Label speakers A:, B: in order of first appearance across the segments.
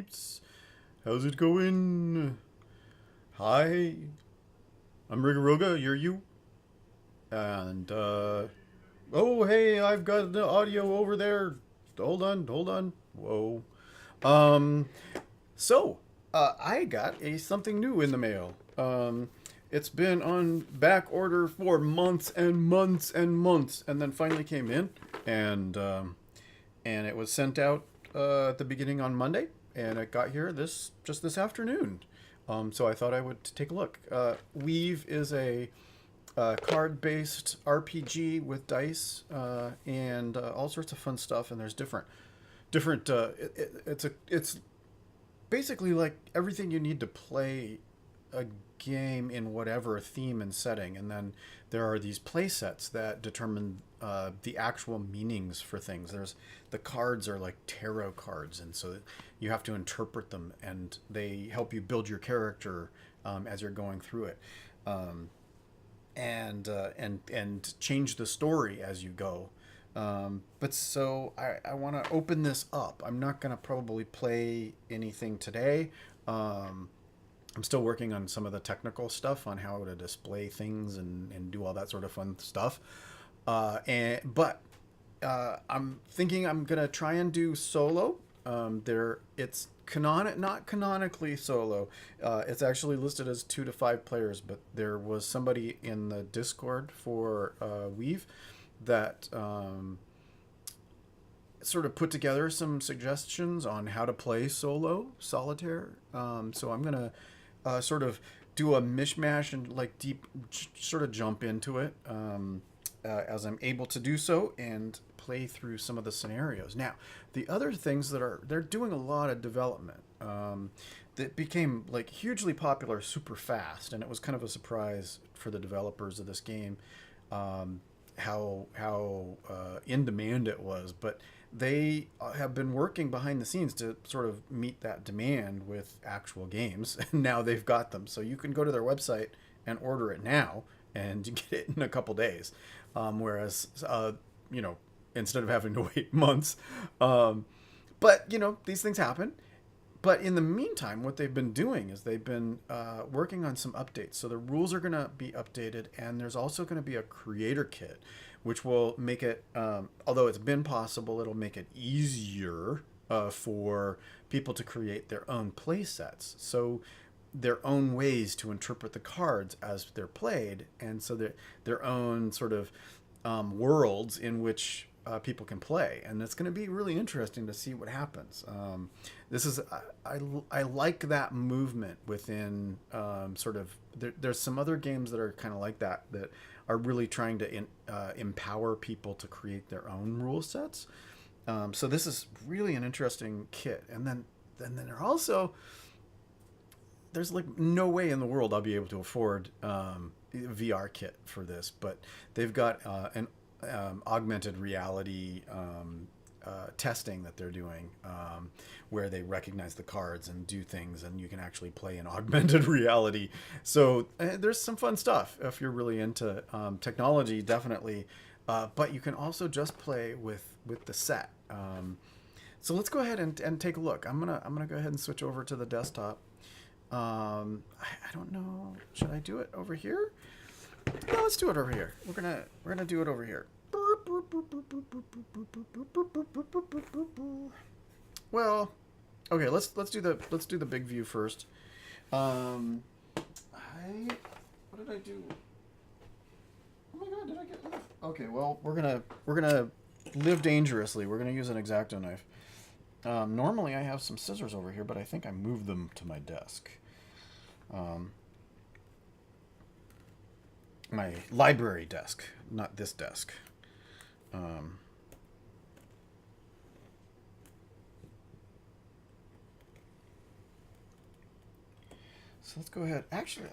A: peeps? How's it going? Hi, I'm Rigaroga, you're you. And, oh, hey, I've got the audio over there. Hold on. Whoa. Um, so, I got something new in the mail. It's been on back order for months and months and months, and then finally came in, and, um, and it was sent out at the beginning on Monday, and it got here this afternoon. So I thought I would take a look. Weave is a card-based RPG with dice and all sorts of fun stuff. And there's different. It's basically like everything you need to play a game in whatever theme and setting, and then there are these play sets that determine the actual meanings for things. There's the cards are like tarot cards, and so you have to interpret them, and they help you build your character as you're going through it, and change the story as you go. But so I want to open this up. I'm not gonna probably play anything today. I'm still working on some of the technical stuff on how to display things and do all that sort of fun stuff. But I'm thinking I'm gonna try and do solo. It's not canonically solo. It's actually listed as 2 to 5 players, but there was somebody in the Discord for Weave that sort of put together some suggestions on how to play solo solitaire. So I'm gonna sort of do a mishmash and like sort of jump into it as I'm able to do so and play through some of the scenarios. Now, the other things they're doing a lot of development that became like hugely popular super fast, and it was kind of a surprise for the developers of this game how in demand it was, but they have been working behind the scenes to sort of meet that demand with actual games, and now they've got them. So you can go to their website and order it now, and you get it in a couple days. Whereas, instead of having to wait months. But, these things happen. But in the meantime, what they've been doing is they've been working on some updates. So the rules are going to be updated, and there's also going to be a creator kit, which will make it, although it's been possible, it'll make it easier for people to create their own play sets. So their own ways to interpret the cards as they're played, and so their own sort of worlds in which people can play, and it's going to be really interesting to see what happens. This is I like that movement within sort of there's some other games that are kind of like that are really trying to empower people to create their own rule sets. So this is really an interesting kit, and then there are also there's like no way in the world I'll be able to afford a VR kit for this, but they've got an augmented reality testing that they're doing, where they recognize the cards and do things, and you can actually play in augmented reality. So there's some fun stuff if you're really into technology, definitely. But you can also just play with the set. So let's go ahead and take a look. I'm gonna go ahead and switch over to the desktop. I don't know. Should I do it over here? No, let's do it over here. We're gonna do it over here. Well, okay. Let's do the big view first. What did I do? Oh my god, did I get enough? Okay, well we're gonna live dangerously. We're gonna use an X-Acto knife. Normally I have some scissors over here, but I think I moved them to my desk. My library desk, not this desk. So let's go ahead. Actually,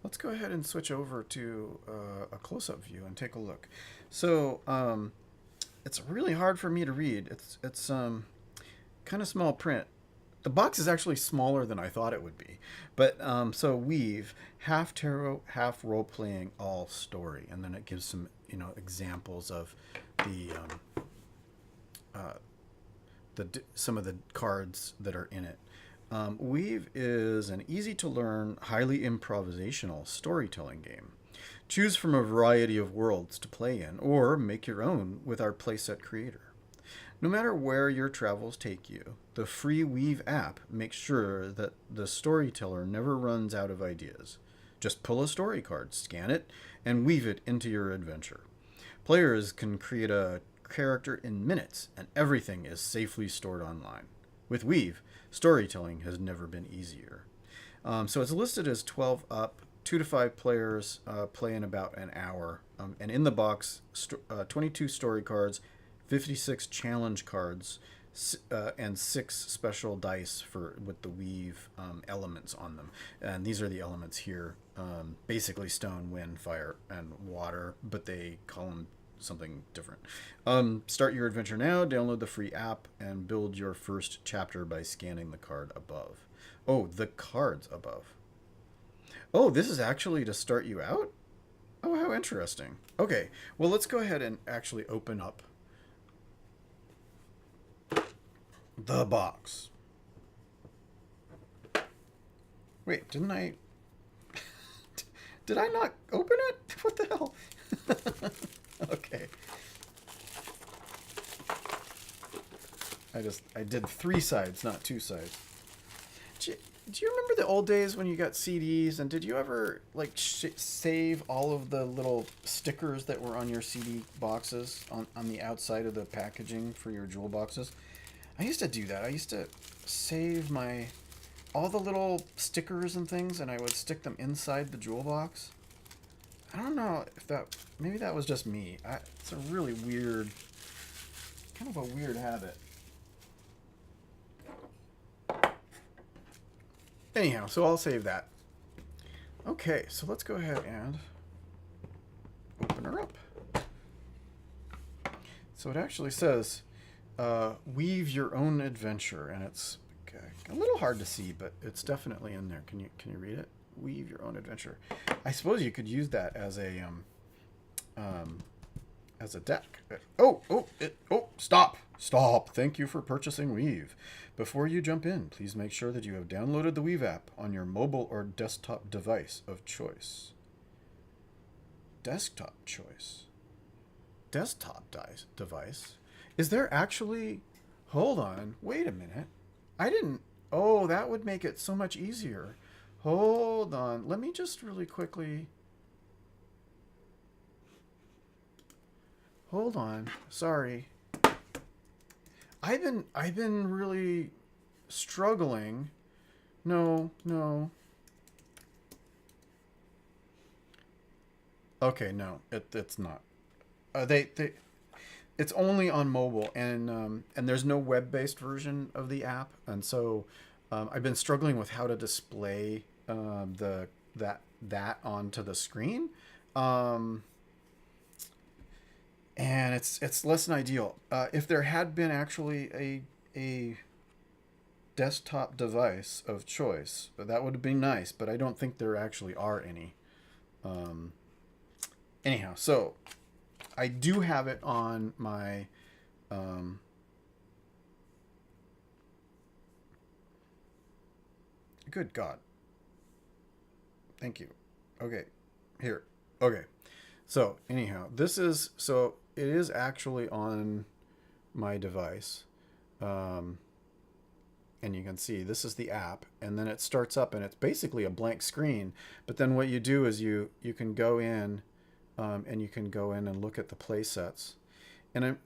A: let's go ahead and switch over to a close-up view and take a look. So it's really hard for me to read. It's kind of small print. The box is actually smaller than I thought it would be. But so Weave, half tarot, half role playing, all story, and then it gives some examples of the some of the cards that are in it. Weave is an easy-to-learn, highly improvisational storytelling game. Choose from a variety of worlds to play in, or make your own with our playset creator. No matter where your travels take you, the free Weave app makes sure that the storyteller never runs out of ideas. Just pull a story card, scan it, and weave it into your adventure. Players can create a character in minutes, and everything is safely stored online. With Weave, storytelling has never been easier. So it's listed as 12 up, 2 to 5 players play in about an hour. And in the box, 22 story cards, 56 challenge cards, and 6 special dice with the Weave elements on them. And these are the elements here. Basically stone, wind, fire, and water, but they call them something different. Start your adventure now, download the free app, and build your first chapter by scanning the card above. Oh, the cards above. Oh, this is actually to start you out? Oh, how interesting. Okay, well, let's go ahead and actually open up the box. Wait, didn't I... Did I not open it? What the hell? Okay. I did 3 sides, not 2 sides. Do you remember the old days when you got CDs, and did you ever like save all of the little stickers that were on your CD boxes on the outside of the packaging for your jewel boxes? I used to do that. I used to save all the little stickers and things, and I would stick them inside the jewel box. I don't know if maybe that was just me. It's a really weird, kind of a weird habit. Anyhow, so I'll save that. Okay, so let's go ahead and open her up. So it actually says, weave your own adventure, and it's a little hard to see, but it's definitely in there. Can you read it? Weave your own adventure. I suppose you could use that as a deck. Stop. Thank you for purchasing Weave. Before you jump in, please make sure that you have downloaded the Weave app on your mobile or desktop device of choice. Desktop choice. Desktop device. Is there actually... Hold on. Wait a minute. I didn't... Oh, that would make it so much easier. Hold on. Let me just really quickly... Hold on. Sorry. I've been really struggling. No. Okay, no. It's not. It's only on mobile, and there's no web-based version of the app, and so I've been struggling with how to display that onto the screen. And it's less than ideal. If there had been actually a desktop device of choice, that would have been nice, but I don't think there actually are any. Anyhow, so I do have it on my good God. Thank you. Okay. Here. Okay. So anyhow, it is actually on my device. And you can see this is the app, and then it starts up, and it's basically a blank screen. But then what you do is you can go in, and you can go in and look at the play sets, and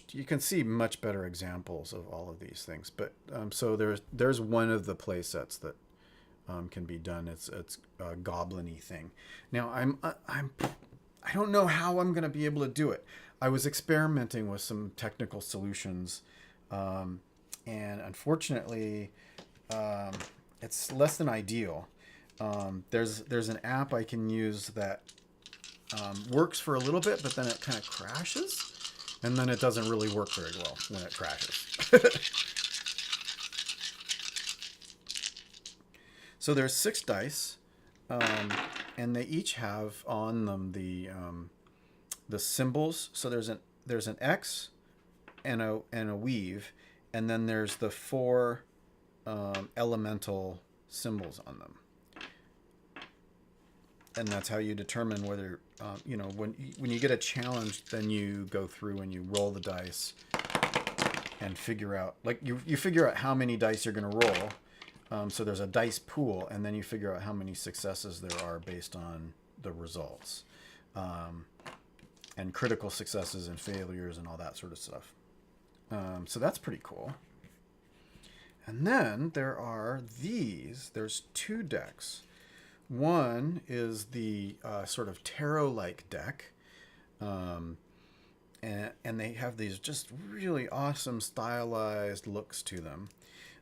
A: you can see much better examples of all of these things. But so there's one of the play sets that can be done. It's a goblin-y thing. Now I don't know how I'm going to be able to do it. I was experimenting with some technical solutions, and unfortunately, it's less than ideal. There's an app I can use that works for a little bit, but then it kind of crashes, and then it doesn't really work very well when it crashes. So there's 6 dice, and they each have on them the symbols. So there's an X and a weave, and then there's the 4 elemental symbols on them. And that's how you determine whether, you know, when you get a challenge, then you go through and you roll the dice and figure out, like, you figure out how many dice you're going to roll. So there's a dice pool, and then you figure out how many successes there are based on the results. And critical successes and failures and all that sort of stuff. So that's pretty cool. And then there are these. There's 2 decks. One is the sort of tarot-like deck. And they have these just really awesome stylized looks to them.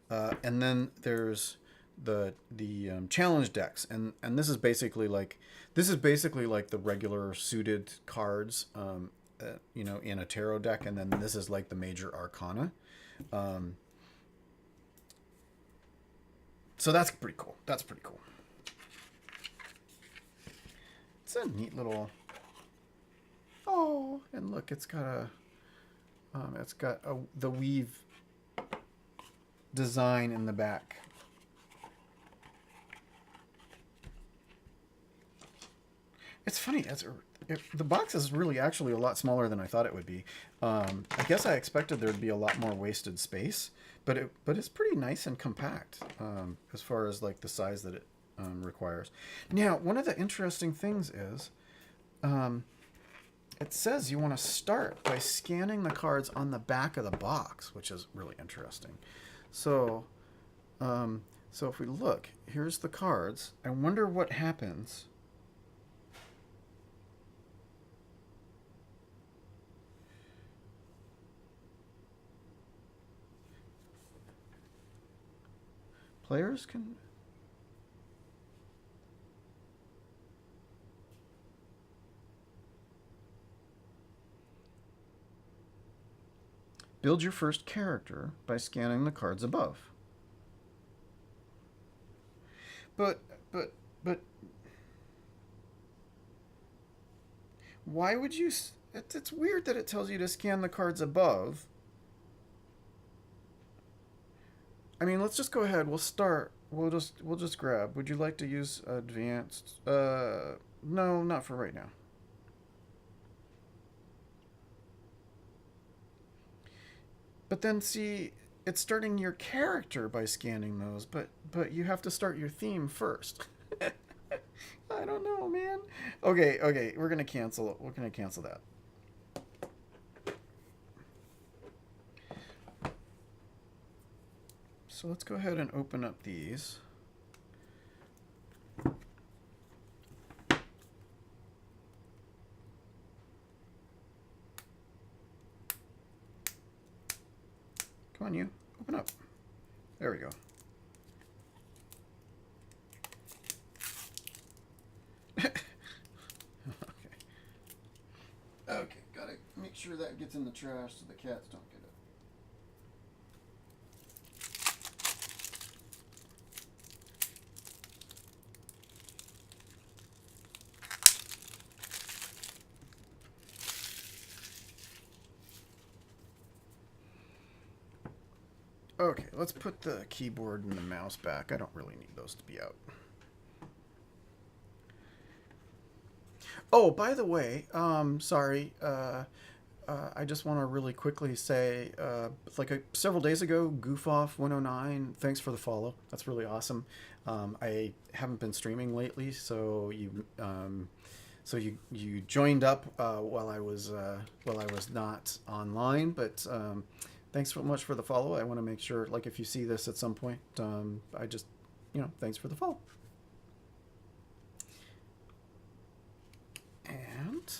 A: And then there's the challenge decks, and this is basically like the regular suited cards, you know, in a tarot deck, and then this is like the major arcana. So that's pretty cool. That's pretty cool. It's a neat little. Oh, and look, it's got the weave design in the back. It's funny. The box is really actually a lot smaller than I thought it would be. I guess I expected there'd be a lot more wasted space, but it's pretty nice and compact as far as like the size that it requires. Now, one of the interesting things is it says you want to start by scanning the cards on the back of the box, which is really interesting. So, so if we look, here's the cards. I wonder what happens. Players can. Build your first character by scanning the cards above. But why would you? It's weird that it tells you to scan the cards above. I mean, let's just go ahead. We'll start. We'll just grab. Would you like to use advanced? No, not for right now. But then see, it's starting your character by scanning those, but you have to start your theme first. I don't know, man. Okay, we're gonna cancel it. We're gonna cancel that. So let's go ahead and open up these. Come on, you. Open up. There we go. Okay, gotta make sure that gets in the trash so the cats don't get it. Okay, let's put the keyboard and the mouse back. I don't really need those to be out. Oh, by the way, sorry. I just want to really quickly say, several days ago, GoofOff109, thanks for the follow. That's really awesome. I haven't been streaming lately, so you joined up while I was not online, but thanks so much for the follow. I want to make sure, like, if you see this at some point, I just, thanks for the follow. And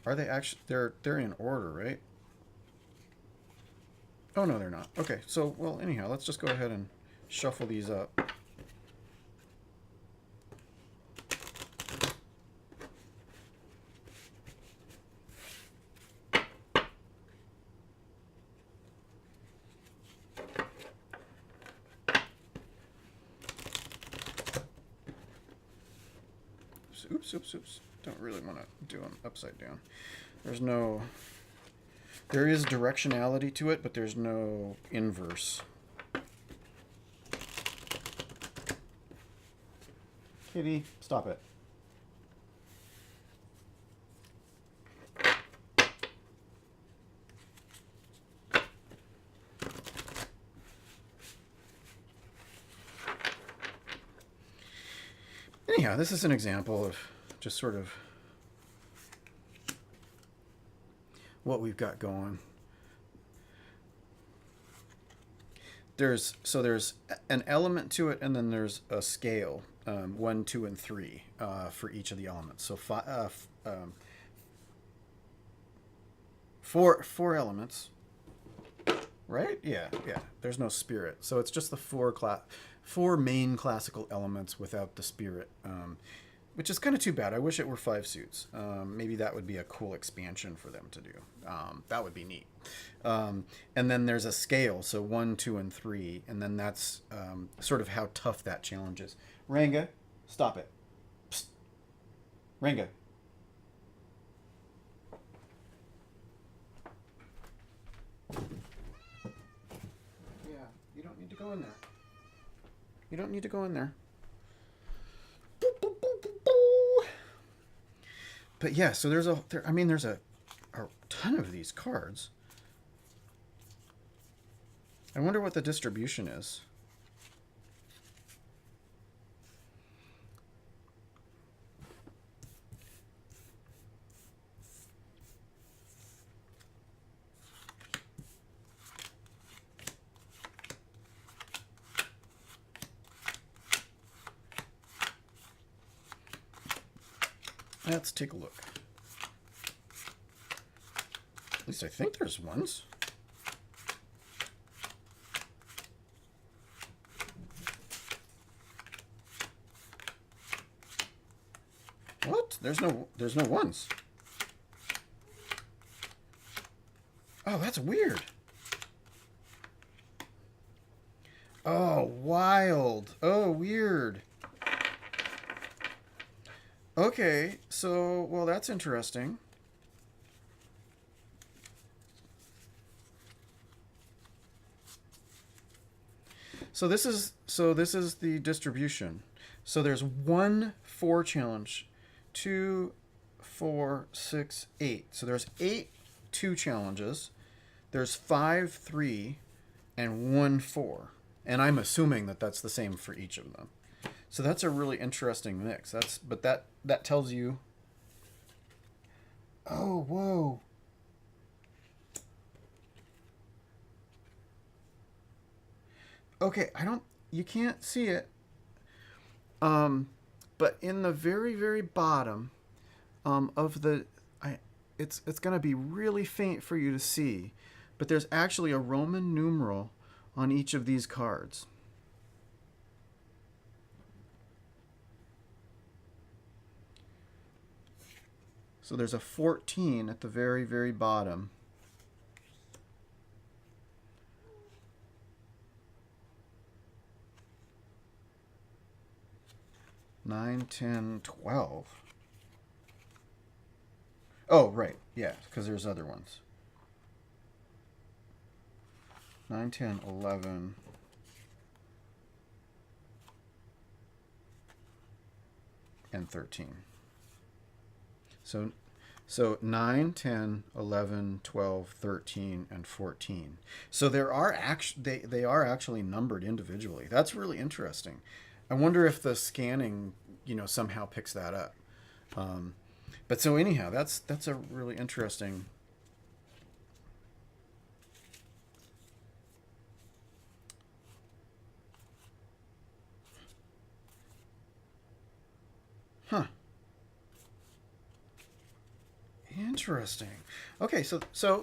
A: are they actually? They're in order, right? Oh no, they're not. Okay, so well, anyhow, let's just go ahead and shuffle these up. Oops. Don't really want to do them upside down. There's no... There is directionality to it, but there's no inverse. Kitty, stop it. Anyhow, this is an example of just sort of what we've got going. There's an element to it, and then there's a scale, 1, 2, and 3 for each of the elements. So four elements, right? Yeah. There's no spirit, so it's just the four main classical elements without the spirit, which is kind of too bad. I wish it were 5 suits. Maybe that would be a cool expansion for them to do. That would be neat. And then there's a scale, so 1, 2, and 3, and then that's sort of how tough that challenge is. Ranga, stop it. Psst. Ranga. Yeah, you don't need to go in there. You don't need to go in there. But yeah, so there's a ton of these cards. I wonder what the distribution is. Let's take a look. At least I think there's ones. What? There's no ones. Oh, that's weird. Oh, wild. Oh, weird. Okay, so, well, that's interesting. So this is the distribution. So there's 1 4 challenge, 2, 4, 6, 8. So there's 8 2 challenges. There's 5 3 and 1 4. And I'm assuming that that's the same for each of them. So that's a really interesting mix. But that tells you. Oh, whoa. Okay, you can't see it. But in the very, very bottom of it's going to be really faint for you to see, but there's actually a Roman numeral on each of these cards. So there's a 14 at the very, very bottom. Nine, 10, 12. Oh, right. Yeah, because there's other ones. 9, 10, 11. And 13. So 9, 10, 11, 12, 13, and 14. So they are actually numbered individually. That's really interesting. I wonder if the scanning, somehow picks that up. But so anyhow, that's a really interesting. Huh. Interesting. Okay, so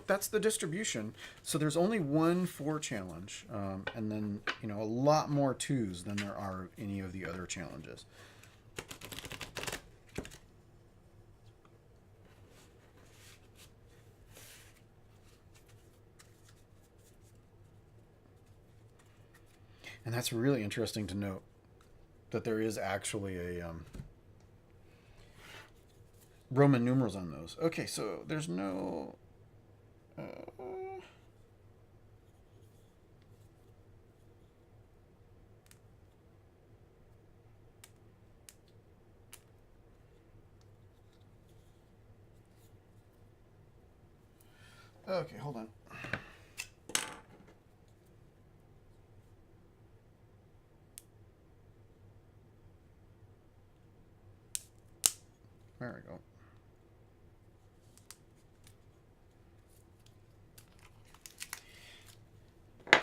A: that's the distribution. So there's only 1 4 challenge, and then a lot more 2s than there are any of the other challenges. And that's really interesting to note that there is actually a Roman numerals on those. Okay, so there's no. Uh, okay, hold on. There we go.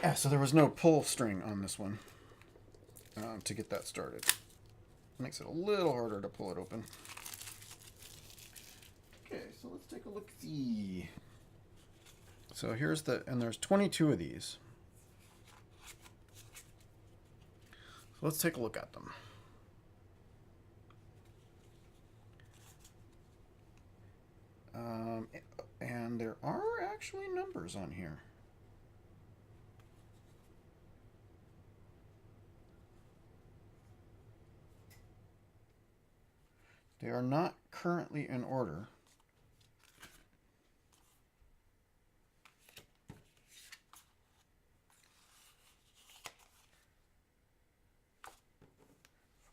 A: Yeah, so there was no pull string on this one to get that started. Makes it a little harder to pull it open. Okay, so let's take a look-see. So here's the, and there's 22 of these. So let's take a look at them. And there are actually numbers on here. They are not currently in order.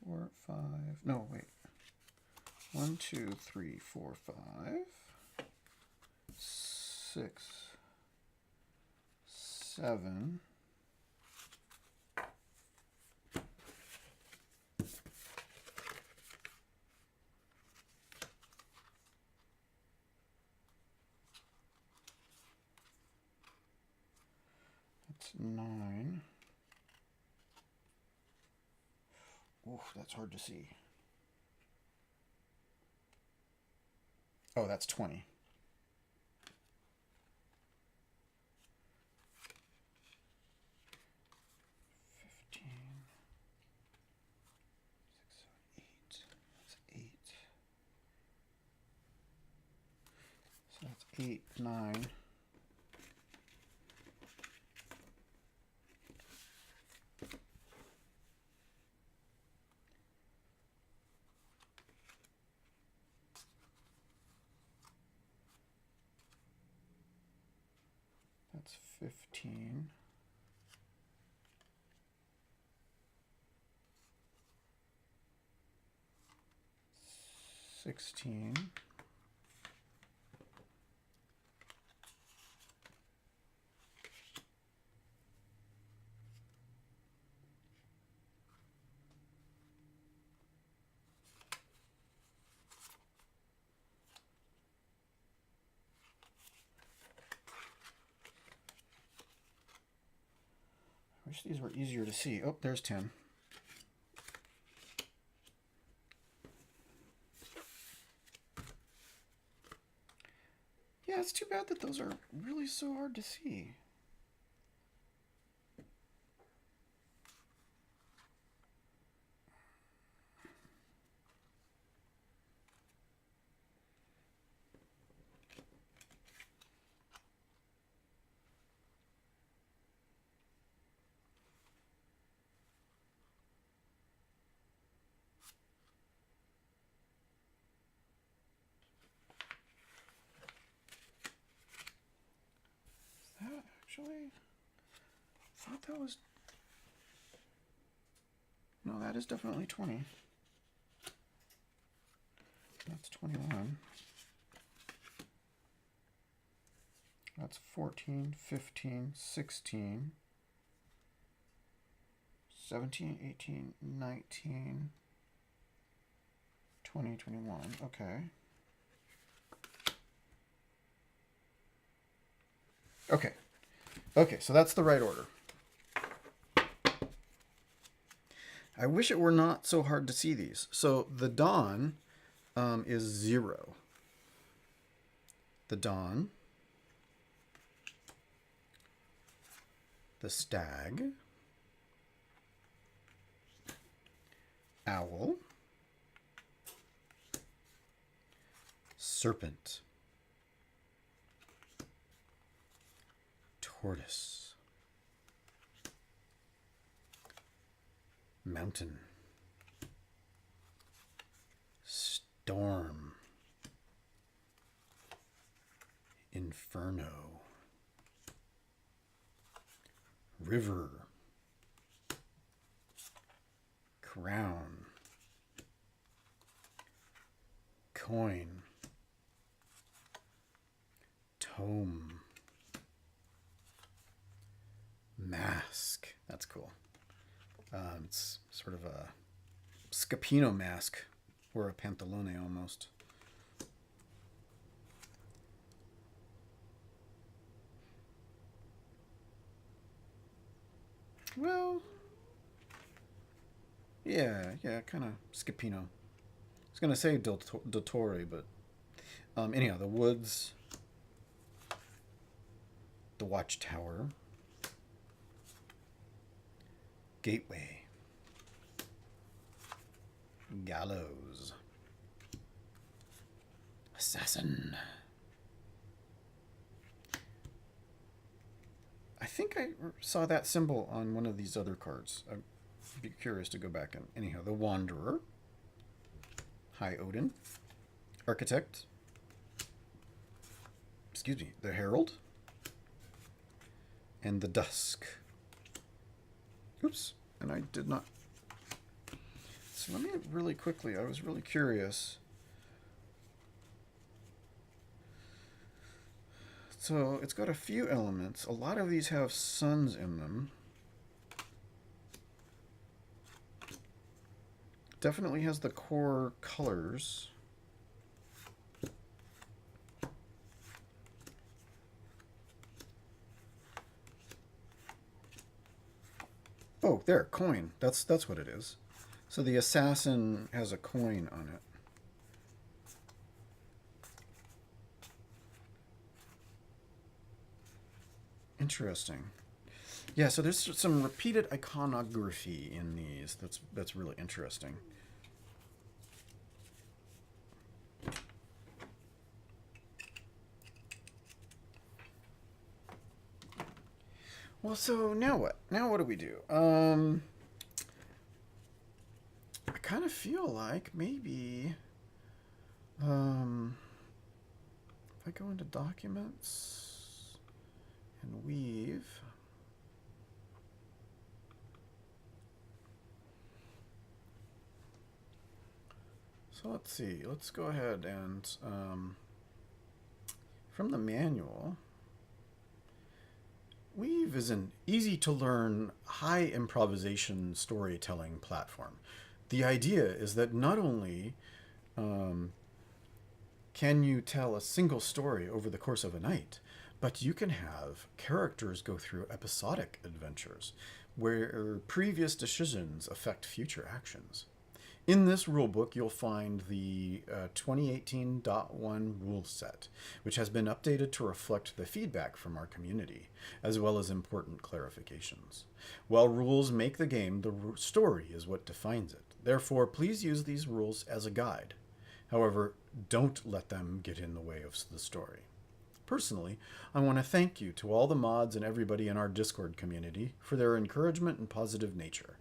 A: Four, five, no, wait. 1, 2, 3, 4, 5, 6, 7. That's 9. Oof, that's hard to see. Oh, that's 20. 15. 6, 7, 8. That's 8. So that's 8, 9. That's 15. 16. I wish these were easier to see. Oh, there's 10. Yeah, it's too bad that those are really so hard to see. Actually, I thought that was... No, that is definitely 20. That's 21. That's 14, 15, 16, 17, 18, 19, 20, 21. Okay. Okay. Okay, so that's the right order. I wish it were not so hard to see these. So the dawn is 0. The dawn. The stag. Owl. Serpent. Tortoise. Mountain. Storm. Inferno. River. Crown. Coin. Tome. Mask. That's cool. It's sort of a Scapino mask, or a pantalone almost. Well, yeah, kind of Scapino. I was gonna say Dottore, but anyhow, the woods, the watchtower, gateway, gallows, assassin. I think I saw that symbol on one of these other cards. I'd be curious to go back and anyhow, the wanderer, High Odin, architect, excuse me, the herald, and the dusk. Oops, and I did not. So let me really quickly, I was really curious. So it's got a few elements. A lot of these have suns in them. Definitely has the core colors. Oh, there, coin. That's what it is. So the assassin has a coin on it. Interesting. Yeah, so there's some repeated iconography in these. That's really interesting. Well, so now what? Now what do we do? I kind of feel like maybe if I go into documents and weave. So let's see. Let's go ahead and from the manual, Weave is an easy-to-learn, high-improvisation storytelling platform. The idea is that not only can you tell a single story over the course of a night, but you can have characters go through episodic adventures where previous decisions affect future actions. In this rulebook, you'll find the 2018.1 rule set, which has been updated to reflect the feedback from our community, as well as important clarifications. While rules make the game, the story is what defines it. Therefore, please use these rules as a guide. However, don't let them get in the way of the story. Personally, I want to thank you to all the mods and everybody in our Discord community for their encouragement and positive nature.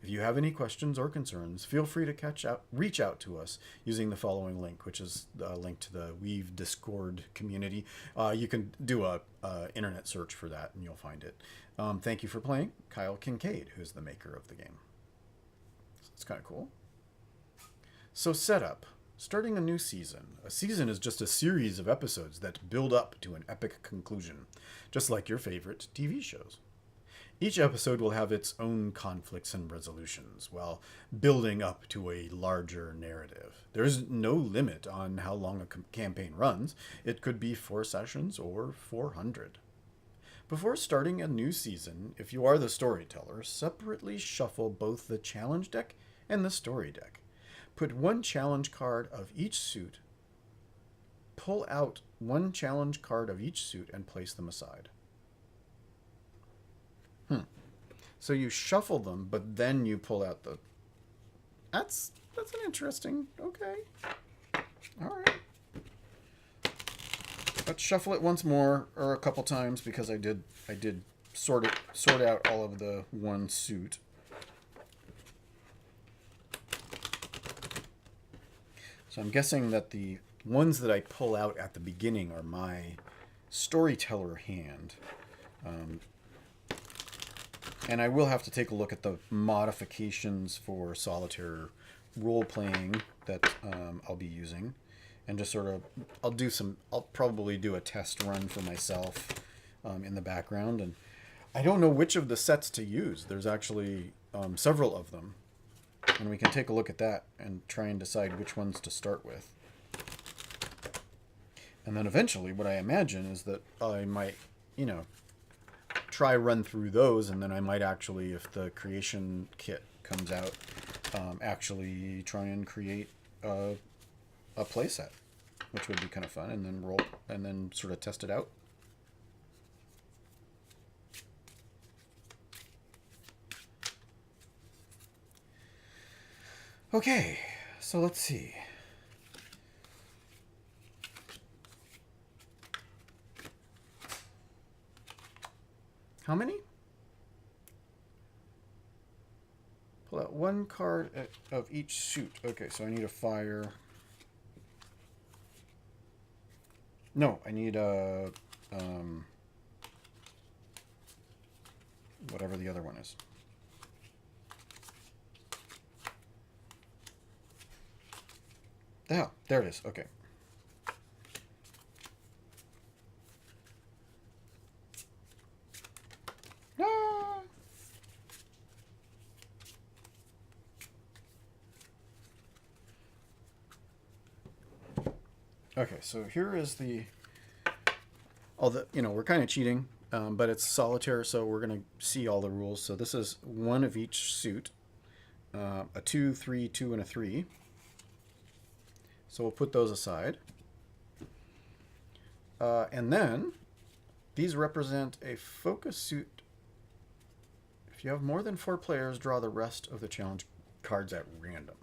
A: If you have any questions or concerns, feel free to reach out to us using the following link, which is a link to the Weave Discord community. You can do a internet search for that and you'll find it. Thank you for playing, Kyle Kincaid, who's the maker of the game. So it's kind of cool. So setup. Starting a new season. A season is just a series of episodes that build up to an epic conclusion, just like your favorite TV shows. Each episode will have its own conflicts and resolutions, while building up to a larger narrative. There's no limit on how long a campaign runs. It could be 4 sessions or 400. Before starting a new season, if you are the storyteller, separately shuffle both the challenge deck and the story deck. Put one challenge card of each suit. Pull out one challenge card of each suit and place them aside. So you shuffle them, but then you pull out the... That's an interesting... Okay. All right. Let's shuffle it once more, or a couple times, because I did sort out all of the one suit. So I'm guessing that the ones that I pull out at the beginning are my storyteller hand. And I will have to take a look at the modifications for solitaire role playing that I'll be using, and just sort of I'll probably do a test run for myself in the background. And I don't know which of the sets to use. There's actually several of them, and we can take a look at that and try and decide which ones to start with. And then eventually what I imagine is that I might, try run through those, and then I might actually, if the creation kit comes out, actually try and create a playset, which would be kind of fun, and then roll and then sort of test it out. Okay, so let's see. How many? Pull out one card of each suit. Okay, so I need a fire. No, I need a whatever the other one is. Oh, there it is. Okay. Okay, so here is we're kind of cheating, but it's solitaire, so we're going to see all the rules. So this is one of each suit, a 2, 3, 2, and a 3. So we'll put those aside. And then these represent a focus suit. If you have more than 4 players, draw the rest of the challenge cards at random.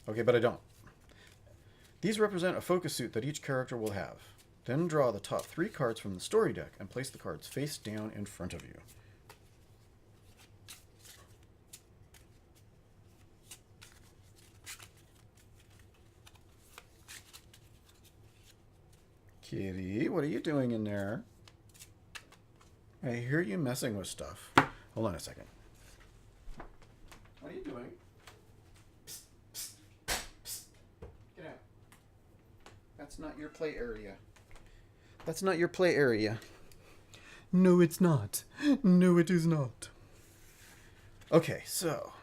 A: Okay, but I don't. These represent a focus suit that each character will have. Then draw the top 3 cards from the story deck and place the cards face down in front of you. Kitty, what are you doing in there? I hear you messing with stuff. Hold on a second. What are you doing? That's not your play area. That's not your play area. No, it's not. No, it is not. Okay, so.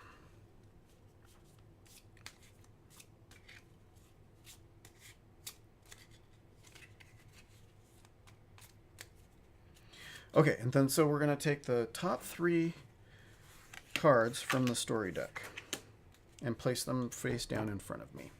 A: Okay, and then so we're going to take the top 3 cards from the story deck and place them face down in front of me.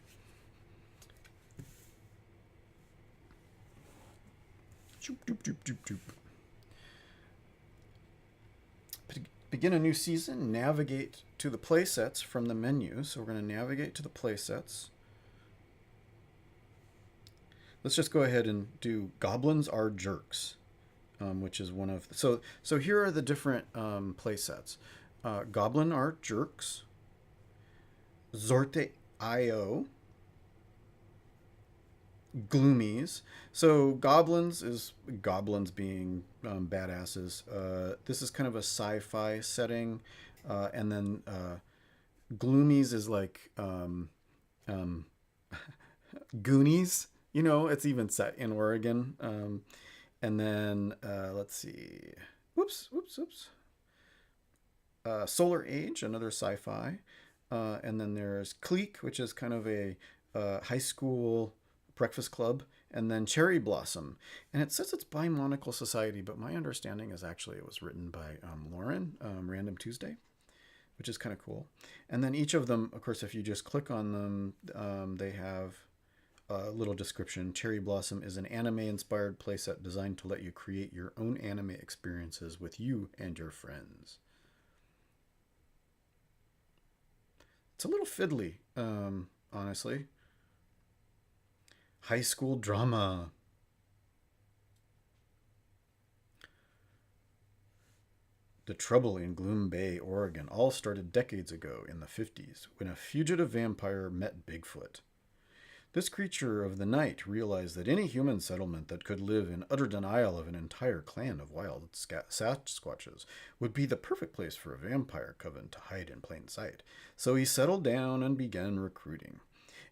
A: Begin a new season, navigate to the playsets from the menu. So we're going to navigate to the playsets. Let's just go ahead and do Goblins Are Jerks, which is one of... So here are the different playsets. Goblin Are Jerks, Zorte IO, Gloomies. So goblins being badasses. This is kind of a sci-fi setting, and then Gloomies is like Goonies. It's even set in Oregon. And then let's see. Whoops. Solar Age, another sci-fi, and then there's Clique, which is kind of a high school breakfast club, and then Cherry Blossom. And it says it's by Monocle Society, but my understanding is actually it was written by Lauren, Random Tuesday, which is kind of cool. And then each of them, of course, if you just click on them, they have a little description. Cherry Blossom is an anime-inspired playset designed to let you create your own anime experiences with you and your friends. It's a little fiddly, honestly. High school drama. The trouble in Gloom Bay, Oregon, all started decades ago in the 50s when a fugitive vampire met Bigfoot. This creature of the night realized that any human settlement that could live in utter denial of an entire clan of wild Sasquatches would be the perfect place for a vampire coven to hide in plain sight. So he settled down and began recruiting.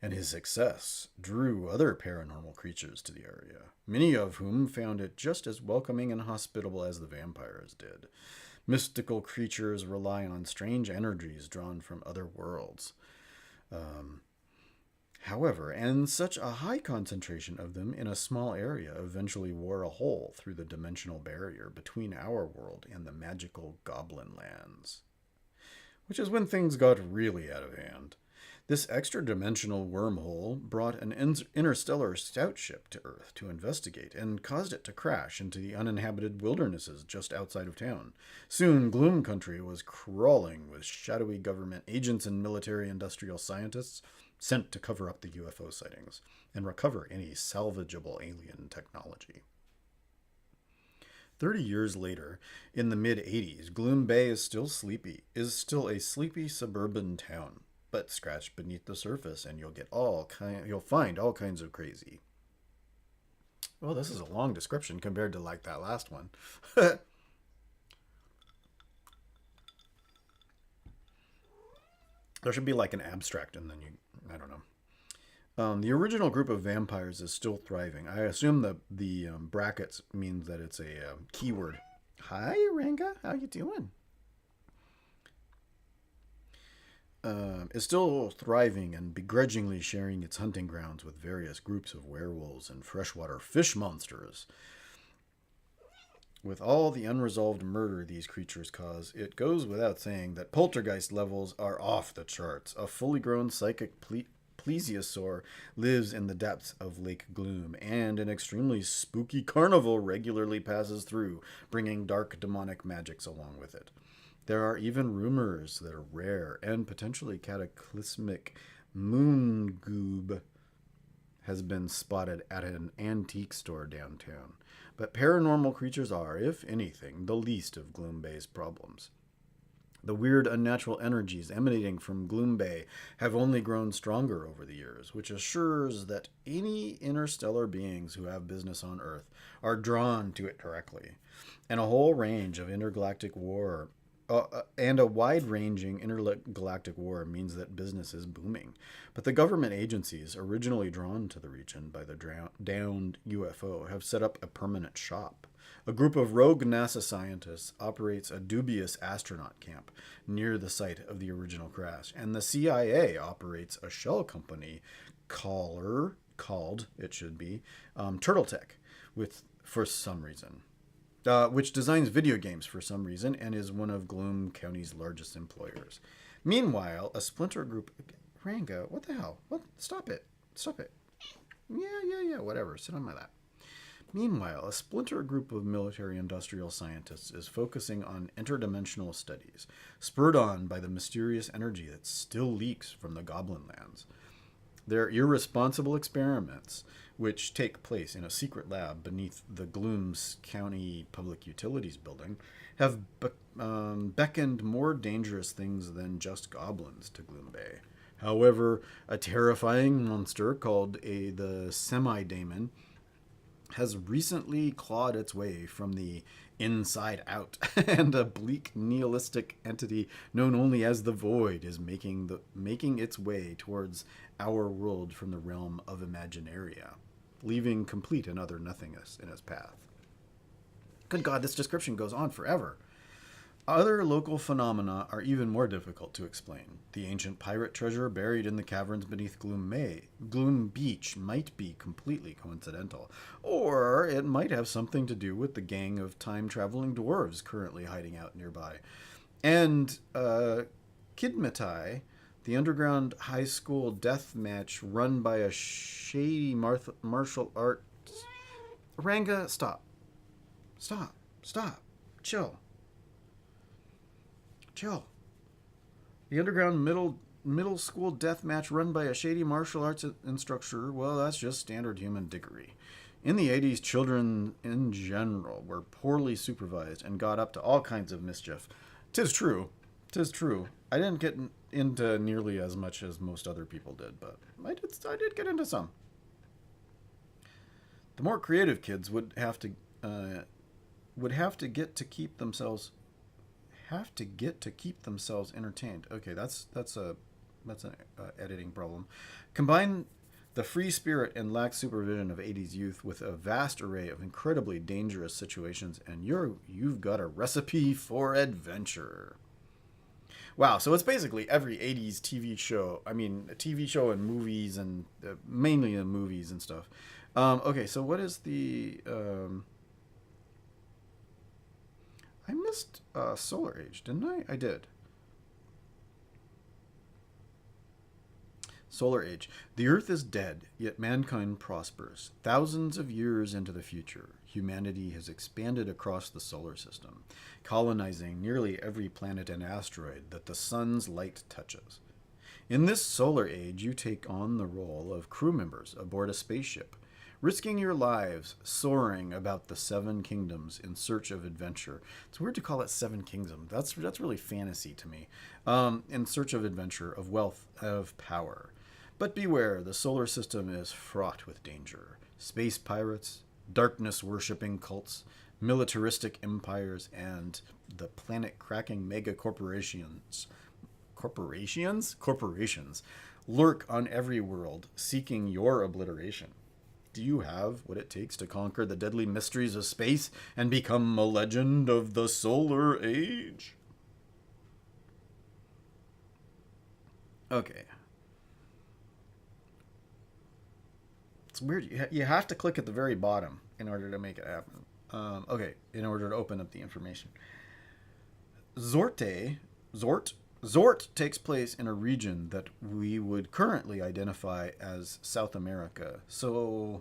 A: And his success drew other paranormal creatures to the area, many of whom found it just as welcoming and hospitable as the vampires did. Mystical creatures rely on strange energies drawn from other worlds. However, and such a high concentration of them in a small area eventually wore a hole through the dimensional barrier between our world and the magical Goblin lands. Which is when things got really out of hand. This extra-dimensional wormhole brought an interstellar scout ship to Earth to investigate and caused it to crash into the uninhabited wildernesses just outside of town. Soon, Gloom Country was crawling with shadowy government agents and military-industrial scientists sent to cover up the UFO sightings and recover any salvageable alien technology. 30 years later, in the mid-80s, Gloom Bay is still a sleepy suburban town. But scratch beneath the surface and you'll find all kinds of crazy. Well, this is a long description compared to like that last one. There should be like an abstract and then I don't know. The original group of vampires is still thriving. I assume the brackets means that it's a keyword. Hi, Ranga. How you doing? Is still thriving and begrudgingly sharing its hunting grounds with various groups of werewolves and freshwater fish monsters. With all the unresolved murder these creatures cause, it goes without saying that poltergeist levels are off the charts. A fully grown psychic plesiosaur lives in the depths of Lake Gloom, and an extremely spooky carnival regularly passes through, bringing dark demonic magics along with it. There are even rumors that a rare and potentially cataclysmic moon goob has been spotted at an antique store downtown. But paranormal creatures are, if anything, the least of Gloom Bay's problems. The weird, unnatural energies emanating from Gloom Bay have only grown stronger over the years, which assures that any interstellar beings who have business on Earth are drawn to it directly. And a whole range of intergalactic war and a wide-ranging intergalactic war means that business is booming. But the government agencies originally drawn to the region by the downed UFO have set up a permanent shop. A group of rogue NASA scientists operates a dubious astronaut camp near the site of the original crash, and the CIA operates a shell company called Turtle Tech, for some reason. Which designs video games for some reason and is one of Gloom County's largest employers. Meanwhile, a splinter group... Ranga, what the hell? What? Stop it. Yeah, whatever. Sit on my lap. Meanwhile, a splinter group of military-industrial scientists is focusing on interdimensional studies, spurred on by the mysterious energy that still leaks from the Goblin lands. Their irresponsible experiments, which take place in a secret lab beneath the Gloom's County Public Utilities building, have beckoned more dangerous things than just goblins to Gloom Bay. However, a terrifying monster called the Semi-Daemon has recently clawed its way from the inside out, and a bleak nihilistic entity known only as the Void is making its way towards our world from the realm of Imaginaria, leaving complete and utter nothingness in its path. Good God, this description goes on forever. Other local phenomena are even more difficult to explain. The ancient pirate treasure buried in the caverns beneath Gloom Beach might be completely coincidental, or it might have something to do with the gang of time-traveling dwarves currently hiding out nearby. And Kidmatai, the underground high school death match run by a shady martial arts... Ranga, stop. Chill. The underground middle school death match run by a shady martial arts instructor, well, that's just standard human dickery. In the 80s, children in general were poorly supervised and got up to all kinds of mischief. 'Tis true. I didn't get into nearly as much as most other people did, but I did get into some. The more creative kids would have to get to keep themselves entertained. Okay, that's an editing problem. Combine the free spirit and lax supervision of 80s youth with a vast array of incredibly dangerous situations, and you've got a recipe for adventure. Wow, so it's basically every 80s TV show. I mean, a TV show and movies, and mainly in movies and stuff. Okay, so what is the... I missed Solar Age, didn't I? I did. Solar Age. The Earth is dead, yet mankind prospers. Thousands of years into the future, humanity has expanded across the solar system, colonizing nearly every planet and asteroid that the sun's light touches. In this solar age, you take on the role of crew members aboard a spaceship, risking your lives soaring about the seven kingdoms in search of adventure. It's weird to call it seven kingdoms. That's really fantasy to me. In search of adventure, of wealth, of power. But beware, the solar system is fraught with danger. Space pirates, darkness-worshipping cults, militaristic empires, and the planet-cracking mega-corporations. Corporations lurk on every world, seeking your obliteration. Do you have what it takes to conquer the deadly mysteries of space and become a legend of the Solar Age? Okay. It's weird. You have to click at the very bottom in order to make it happen. Okay, in order to open up the information. Zort takes place in a region that we would currently identify as South America. So,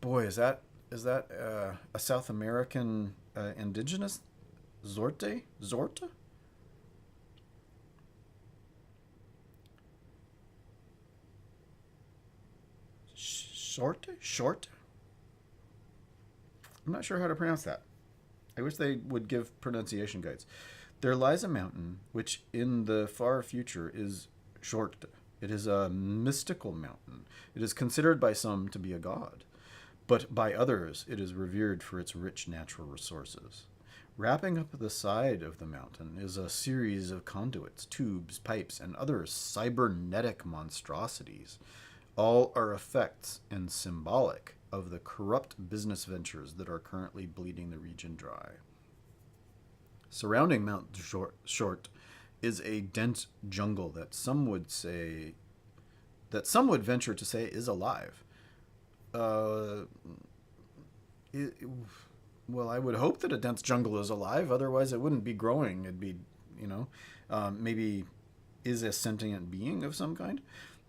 A: boy, is that a South American indigenous Zorte? Zorta? Short? I'm not sure how to pronounce that. I wish they would give pronunciation guides. There lies a mountain which in the far future is short. It is a mystical mountain. It is considered by some to be a god, but by others it is revered for its rich natural resources. Wrapping up the side of the mountain is a series of conduits, tubes, pipes, and other cybernetic monstrosities. All are effects and symbolic of the corrupt business ventures that are currently bleeding the region dry. Surrounding Mount Short is a dense jungle that some would venture to say is alive. Well, I would hope that a dense jungle is alive. Otherwise, it wouldn't be growing. It'd be, maybe is a sentient being of some kind.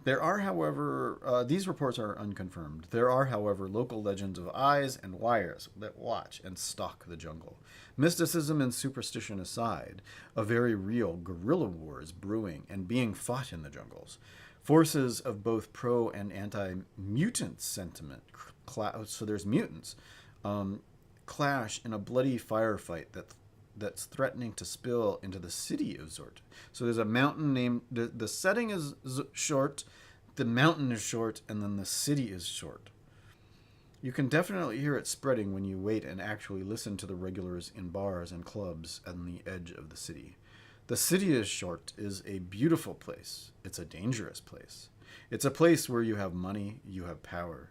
A: There are, however, these reports are unconfirmed. There are, however, local legends of eyes and wires that watch and stalk the jungle. Mysticism and superstition aside, a very real guerrilla war is brewing and being fought in the jungles. Forces of both pro and anti-mutant sentiment, so there's mutants, clash in a bloody firefight that's threatening to spill into the city of Zort. So there's a mountain named... The setting is short, the mountain is short, and then the city is short. You can definitely hear it spreading when you wait and actually listen to the regulars in bars and clubs on the edge of the city. The city is short is a beautiful place. It's a dangerous place. It's a place where you have money, you have power.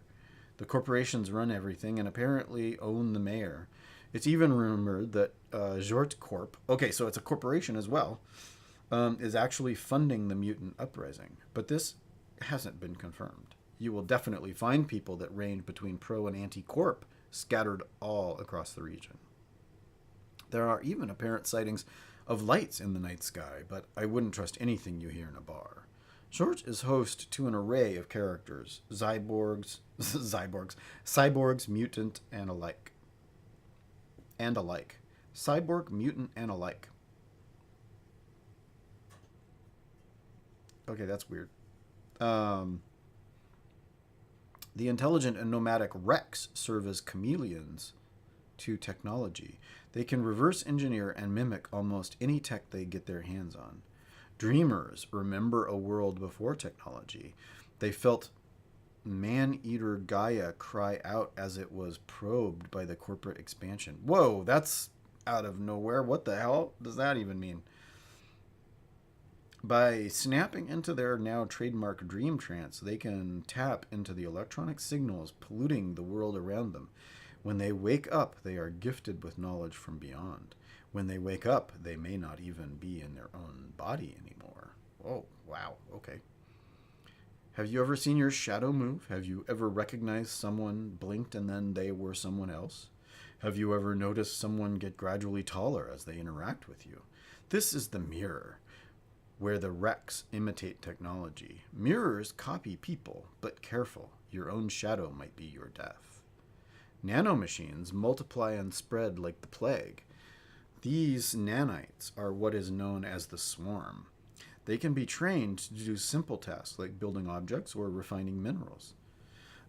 A: The corporations run everything and apparently own the mayor. It's even rumored that Jort Corp, okay, so it's a corporation as well, is actually funding the mutant uprising. But this hasn't been confirmed. You will definitely find people that range between pro and anti-corp scattered all across the region. There are even apparent sightings of lights in the night sky, but I wouldn't trust anything you hear in a bar. Short is host to an array of characters, cyborgs, mutant, and alike. Cyborg, mutant, and alike. Okay, that's weird. The intelligent and nomadic Rex serve as chameleons to technology. They can reverse engineer and mimic almost any tech they get their hands on. Dreamers remember a world before technology. They felt man-eater Gaia cry out as it was probed by the corporate expansion. Whoa, that's out of nowhere. What the hell does that even mean? By snapping into their now trademark dream trance, they can tap into the electronic signals polluting the world around them. When they wake up, they are gifted with knowledge from beyond. When they wake up, they may not even be in their own body anymore. Oh, wow, okay. Have you ever seen your shadow move? Have you ever recognized someone blinked and then they were someone else? Have you ever noticed someone get gradually taller as they interact with you? This is the mirror, where the wrecks imitate technology. Mirrors copy people, but careful, your own shadow might be your death. Nanomachines multiply and spread like the plague. These nanites are what is known as the swarm. They can be trained to do simple tasks like building objects or refining minerals.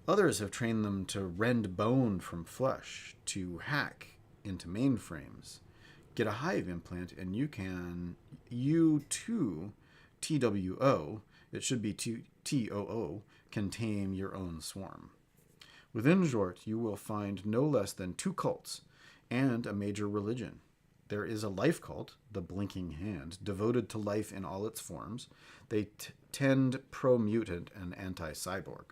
A: Others have trained them to rend bone from flesh, to hack into mainframes. Get a hive implant and you too, TWO, it should be TOO, can tame your own swarm. Within Jort, you will find no less than 2 cults and a major religion. There is a life cult, the Blinking Hand, devoted to life in all its forms. They tend pro-mutant and anti-cyborg.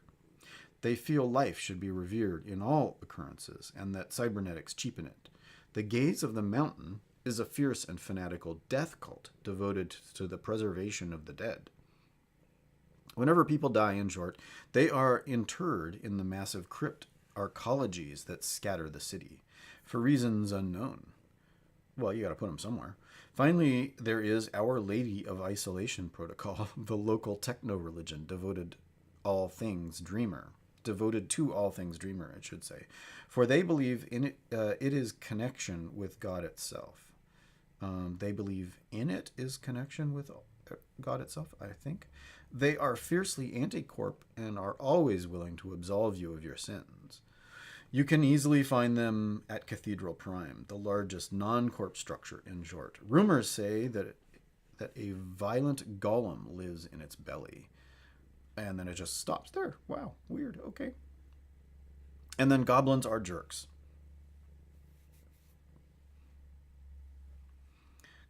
A: They feel life should be revered in all occurrences, and that cybernetics cheapen it. The Gaze of the Mountain is a fierce and fanatical death cult devoted to the preservation of the dead. Whenever people die, in short, they are interred in the massive crypt arcologies that scatter the city, for reasons unknown. Well, you got to put them somewhere. Finally, there is Our Lady of Isolation Protocol, the local techno-religion devoted to all things dreamer, I should say. For they believe in it, it is connection with God itself. They believe in it is connection with God itself, I think. They are fiercely anti-corp and are always willing to absolve you of your sins. You can easily find them at Cathedral Prime, the largest non-corp structure in Jort. Rumors say that a violent golem lives in its belly. And then it just stops there. Wow, weird, okay. And then goblins are jerks.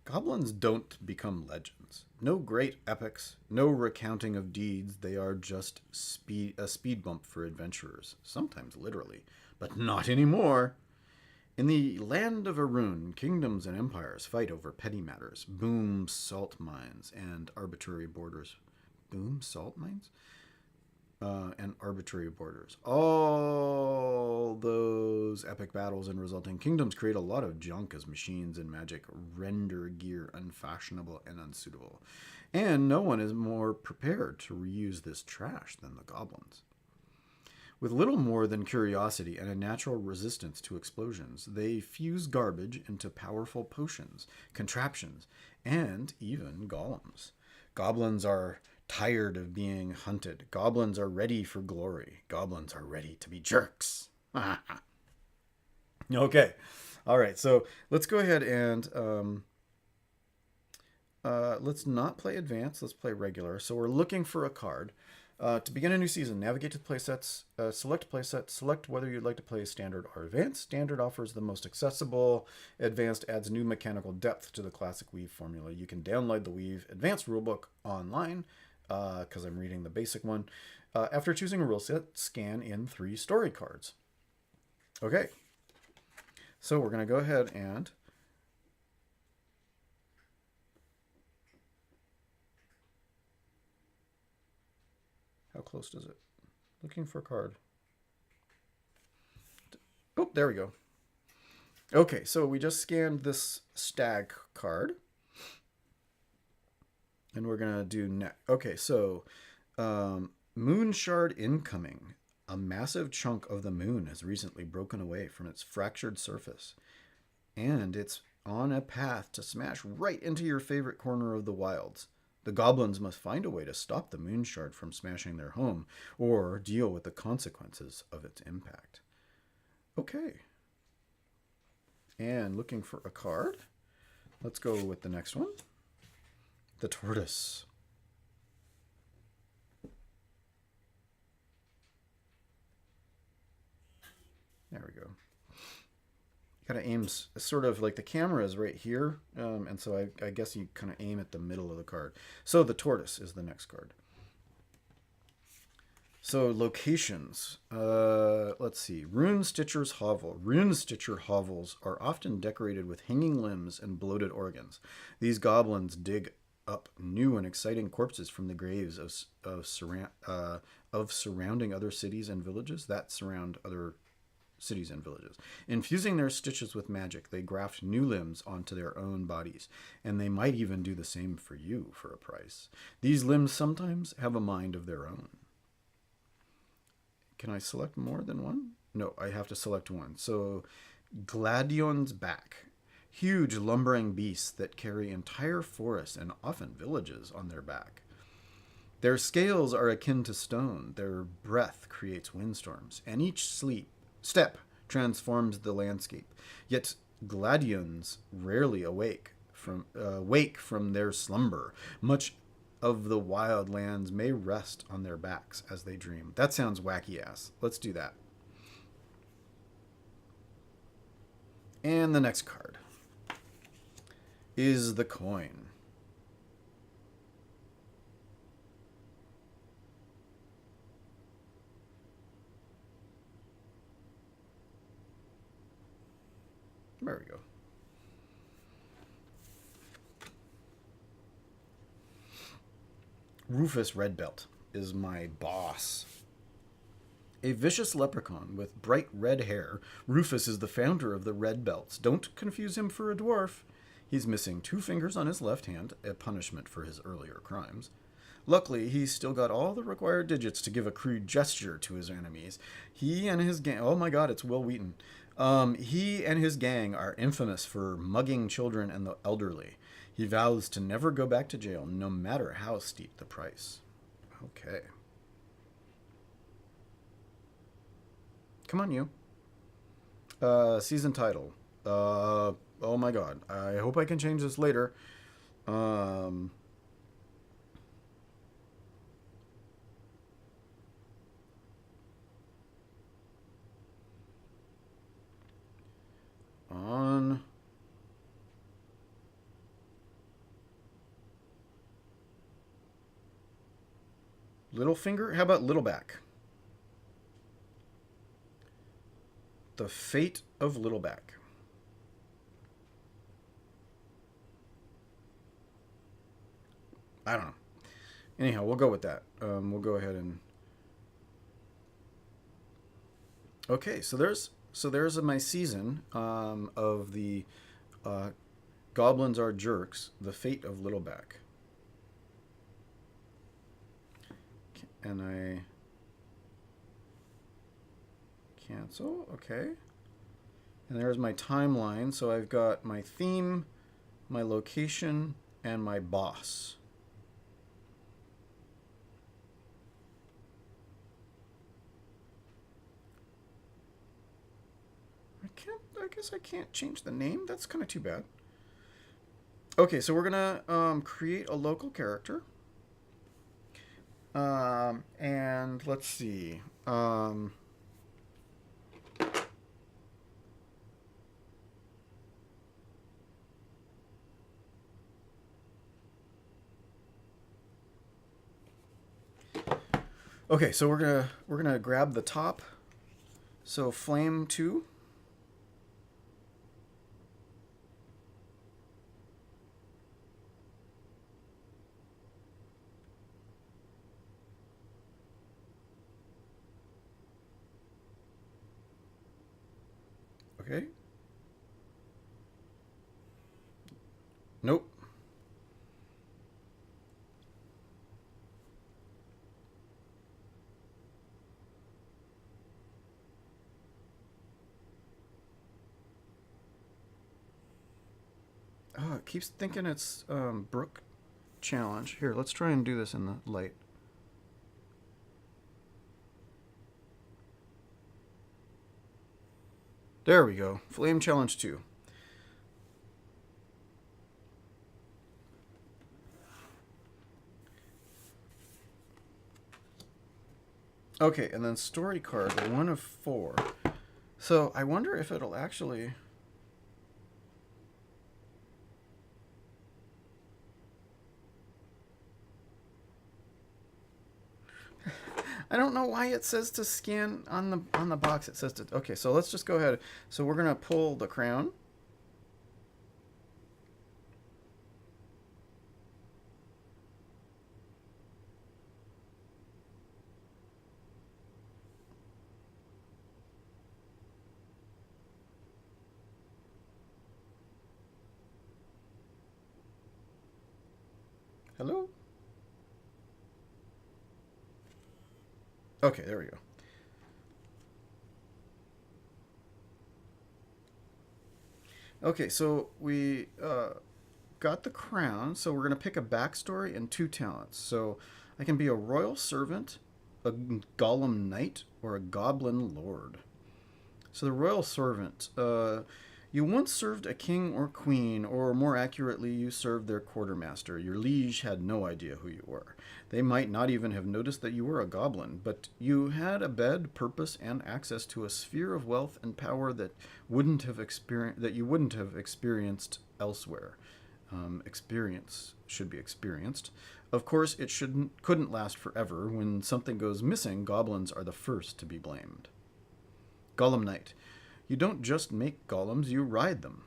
A: Goblins don't become legends. No great epics, no recounting of deeds. They are just a speed bump for adventurers, sometimes literally, but not anymore. In the land of Arun, kingdoms and empires fight over petty matters, boom salt mines and arbitrary borders. Boom salt mines? And arbitrary borders. All those epic battles and resulting kingdoms create a lot of junk as machines and magic render gear unfashionable and unsuitable. And no one is more prepared to reuse this trash than the goblins. With little more than curiosity and a natural resistance to explosions, they fuse garbage into powerful potions, contraptions, and even golems. Goblins are tired of being hunted. Goblins are ready for glory. Goblins are ready to be jerks. Okay. All right. So let's go ahead and let's not play advanced. Let's play regular. So we're looking for a card. To begin a new season, navigate to the playsets, select playset, select whether you'd like to play standard or advanced. Standard offers the most accessible. Advanced adds new mechanical depth to the classic Weave formula. You can download the Weave Advanced Rulebook online, because I'm reading the basic one. After choosing a rule set, scan in 3 story cards. Okay, so we're going to go ahead and how close does it? Looking for a card. Oh, there we go. Okay, so we just scanned this Stag card. And we're going to do next. Okay, so Moon Shard incoming. A massive chunk of the moon has recently broken away from its fractured surface. And it's on a path to smash right into your favorite corner of the wilds. The goblins must find a way to stop the Moon Shard from smashing their home, or deal with the consequences of its impact. Okay. And looking for a card. Let's go with the next one. The tortoise. There we go. Kind of aims sort of like the camera is right here, and so I guess you kind of aim at the middle of the card. So the tortoise is the next card. So locations. Let's see. Rune Stitcher's Hovel. Rune Stitcher hovels are often decorated with hanging limbs and bloated organs. These goblins dig up new and exciting corpses from the graves of surrounding other cities and villages that surround other cities and villages. Infusing their stitches with magic, they graft new limbs onto their own bodies, and they might even do the same for you for a price. These limbs sometimes have a mind of their own. Can I select more than one? No, I have to select one. So, Gladion's back. Huge lumbering beasts that carry entire forests and often villages on their back. Their scales are akin to stone. Their breath creates windstorms, and each step transforms the landscape. Yet Gladions rarely wake from their slumber. Much of the wild lands may rest on their backs as they dream. That sounds wacky ass. Let's do that. And the next card is the coin. There we go. Rufus Redbelt is my boss. A vicious leprechaun with bright red hair, Rufus is the founder of the Red Belts. Don't confuse him for a dwarf. He's missing 2 fingers on his left hand, a punishment for his earlier crimes. Luckily, he's still got all the required digits to give a crude gesture to his enemies. He and his gang... Oh my god, it's Will Wheaton. He and his gang are infamous for mugging children and the elderly. He vows to never go back to jail, no matter how steep the price. Okay. Come on, you. Season title. Oh my god. I hope I can change this later. On Littlefinger? How about Littleback? The Fate of Littleback. I don't know. Anyhow, we'll go with that. We'll go ahead and... Okay, so there's my season of the Goblins Are Jerks, The Fate of Littleback. And I cancel, okay. And there's my timeline. So I've got my theme, my location, and my boss. I guess I can't change the name. That's kind of too bad. Okay, so we're gonna create a local character. And let's see. Okay, so we're gonna grab the top. So Flame 2. Okay. Nope. Oh, it keeps thinking it's Brook challenge. Here, let's try and do this in the light. There we go. Flame challenge 2. Okay, and then story card, 1 of 4. So I wonder if it'll actually... I don't know why it says to scan on the box. It says to... Okay, so let's just go ahead. So we're going to pull the crown. Hello? Okay, there we go. Okay, so we got the crown. So we're going to pick a backstory and 2 talents. So I can be a royal servant, a golem knight, or a goblin lord. So the royal servant. You once served a king or queen, or more accurately, you served their quartermaster. Your liege had no idea who you were. They might not even have noticed that you were a goblin, but you had a bed, purpose, and access to a sphere of wealth and power that you wouldn't have experienced elsewhere. Experience should be experienced. Of course, it couldn't last forever. When something goes missing, goblins are the first to be blamed. Golem Knight. You don't just make golems, you ride them.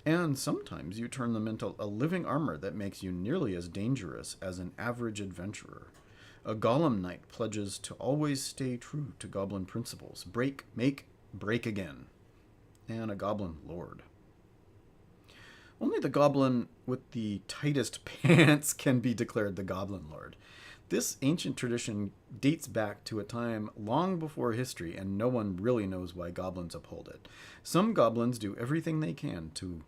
A: And sometimes you turn them into a living armor that makes you nearly as dangerous as an average adventurer. A Golem Knight pledges to always stay true to goblin principles. Break, make, break again. And a Goblin Lord. Only the goblin with the tightest pants can be declared the Goblin Lord. This ancient tradition dates back to a time long before history, and no one really knows why goblins uphold it. Some goblins do everything they can to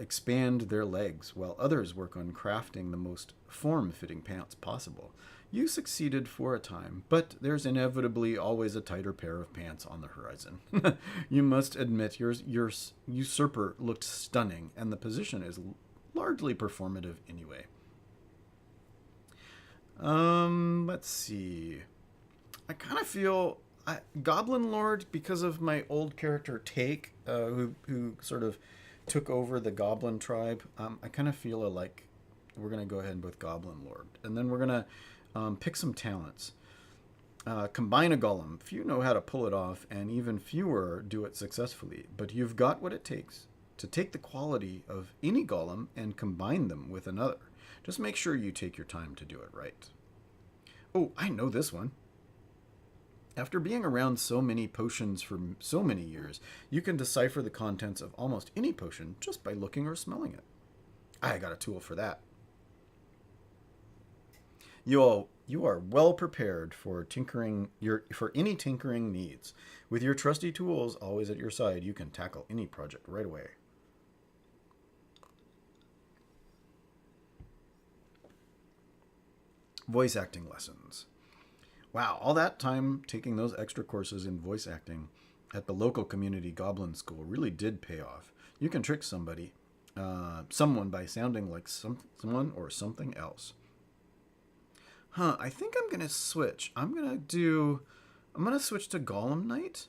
A: expand their legs, while others work on crafting the most form-fitting pants possible. You succeeded for a time, but there's inevitably always a tighter pair of pants on the horizon. You must admit your usurper looked stunning, and the position is largely performative anyway. Let's see. I kind of feel Goblin Lord, because of my old character Take, who sort of took over the Goblin tribe. I kind of feel like we're gonna go ahead with Goblin Lord, and then we're gonna pick some talents. Combine a golem. Few know how to pull it off, and even fewer do it successfully. But you've got what it takes to take the quality of any golem and combine them with another. Just make sure you take your time to do it right. Oh, I know this one. After being around so many potions for so many years, you can decipher the contents of almost any potion just by looking or smelling it. I got a tool for that. You are well prepared for any tinkering needs. With your trusty tools always at your side, you can tackle any project right away. Voice acting lessons. Wow, all that time taking those extra courses in voice acting at the local community goblin school really did pay off. You can trick someone by sounding like someone or something else. I think I'm gonna switch. I'm gonna switch to Golem Knight.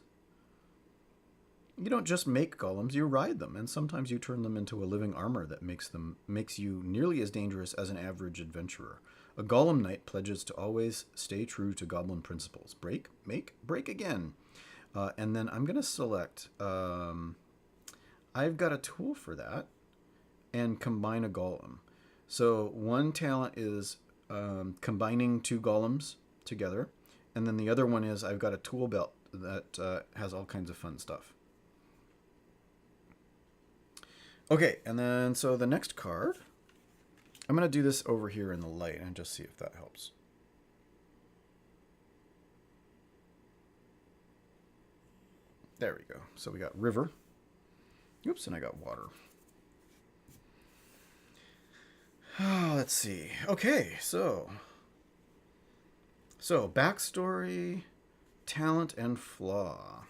A: You don't just make golems, you ride them, and sometimes you turn them into a living armor that makes you nearly as dangerous as an average adventurer. A Golem Knight pledges to always stay true to goblin principles. Break, make, break again. And then I'm going to select... I've got a tool for that. And combine a golem. So one talent is combining 2 golems together. And then the other one is I've got a tool belt that has all kinds of fun stuff. Okay, and then so the next card... I'm going to do this over here in the light and just see if that helps. There we go. So we got river. Oops, and I got water. Oh, let's see. Okay, so backstory, talent, and flaw.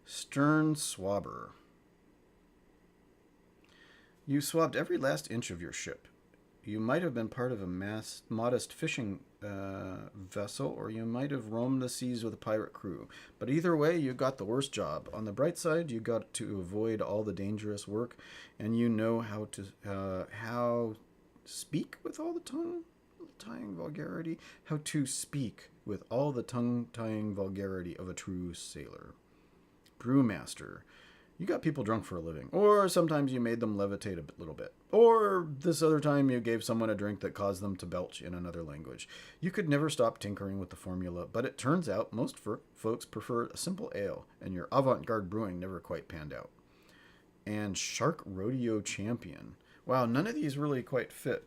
A: Stern swabber. You swabbed every last inch of your ship. You might have been part of a modest fishing vessel, or you might have roamed the seas with a pirate crew. But either way, you got the worst job. On the bright side, you got to avoid all the dangerous work, and you know how speak with all the tongue-tying vulgarity. How to speak with all the tongue-tying vulgarity of a true sailor. Brewmaster. You got people drunk for a living. Or sometimes you made them levitate a little bit. Or this other time you gave someone a drink that caused them to belch in another language. You could never stop tinkering with the formula, but it turns out most folks prefer a simple ale, and your avant-garde brewing never quite panned out. And Shark Rodeo Champion. Wow, none of these really quite fit.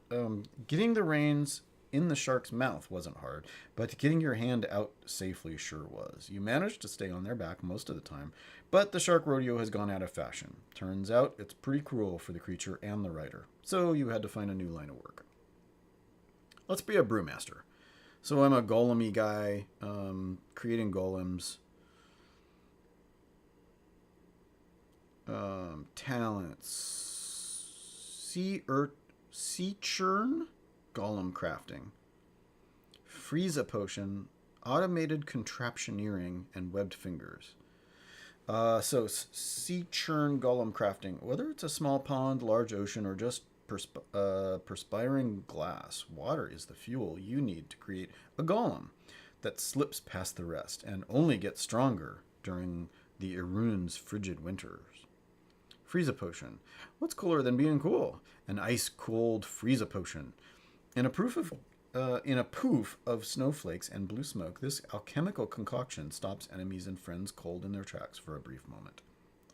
A: Getting the reins in the shark's mouth wasn't hard, but getting your hand out safely sure was. You managed to stay on their back most of the time, but the shark rodeo has gone out of fashion. Turns out it's pretty cruel for the creature and the rider, so you had to find a new line of work. Let's be a brewmaster. So I'm a golem-y guy, creating golems. Talents. Sea churn, golem crafting. Frieza potion, automated contraptioneering, and webbed fingers. So sea churn golem crafting. Whether it's a small pond, large ocean, or just perspiring glass, water is the fuel you need to create a golem that slips past the rest and only gets stronger during the Irun's frigid winters. Frieza potion. What's cooler than being cool? An ice-cold Frieza potion. In a poof of snowflakes and blue smoke, this alchemical concoction stops enemies and friends cold in their tracks for a brief moment.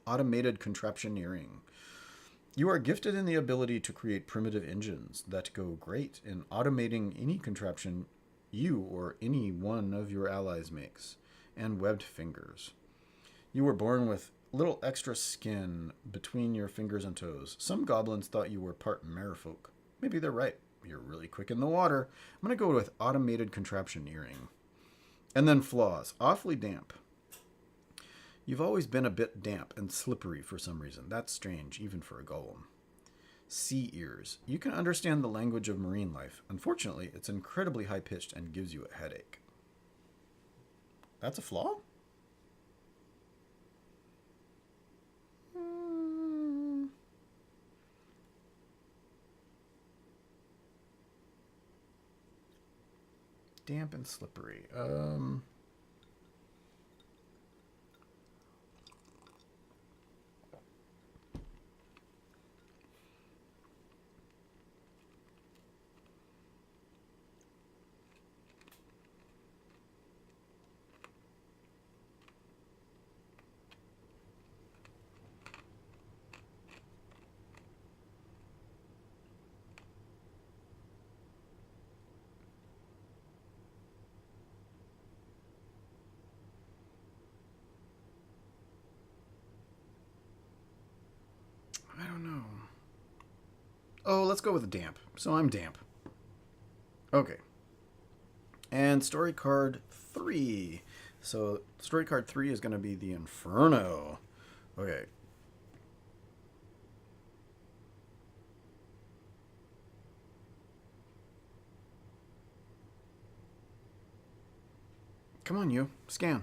A: Automated contraptioneering. You are gifted in the ability to create primitive engines that go great in automating any contraption you or any one of your allies makes. And webbed fingers. You were born with little extra skin between your fingers and toes. Some goblins thought you were part merfolk. Maybe they're right. You're really quick in the water. I'm going to go with automated contraptioneering. And then flaws. Awfully damp. You've always been a bit damp and slippery for some reason. That's strange, even for a golem. Sea ears. You can understand the language of marine life. Unfortunately, it's incredibly high-pitched and gives you a headache. That's a flaw? Damp and slippery. I don't know. Oh, let's go with damp. So I'm damp. Okay. And story card 3. So story card 3 is going to be the Inferno. Okay. Come on, you. Scan.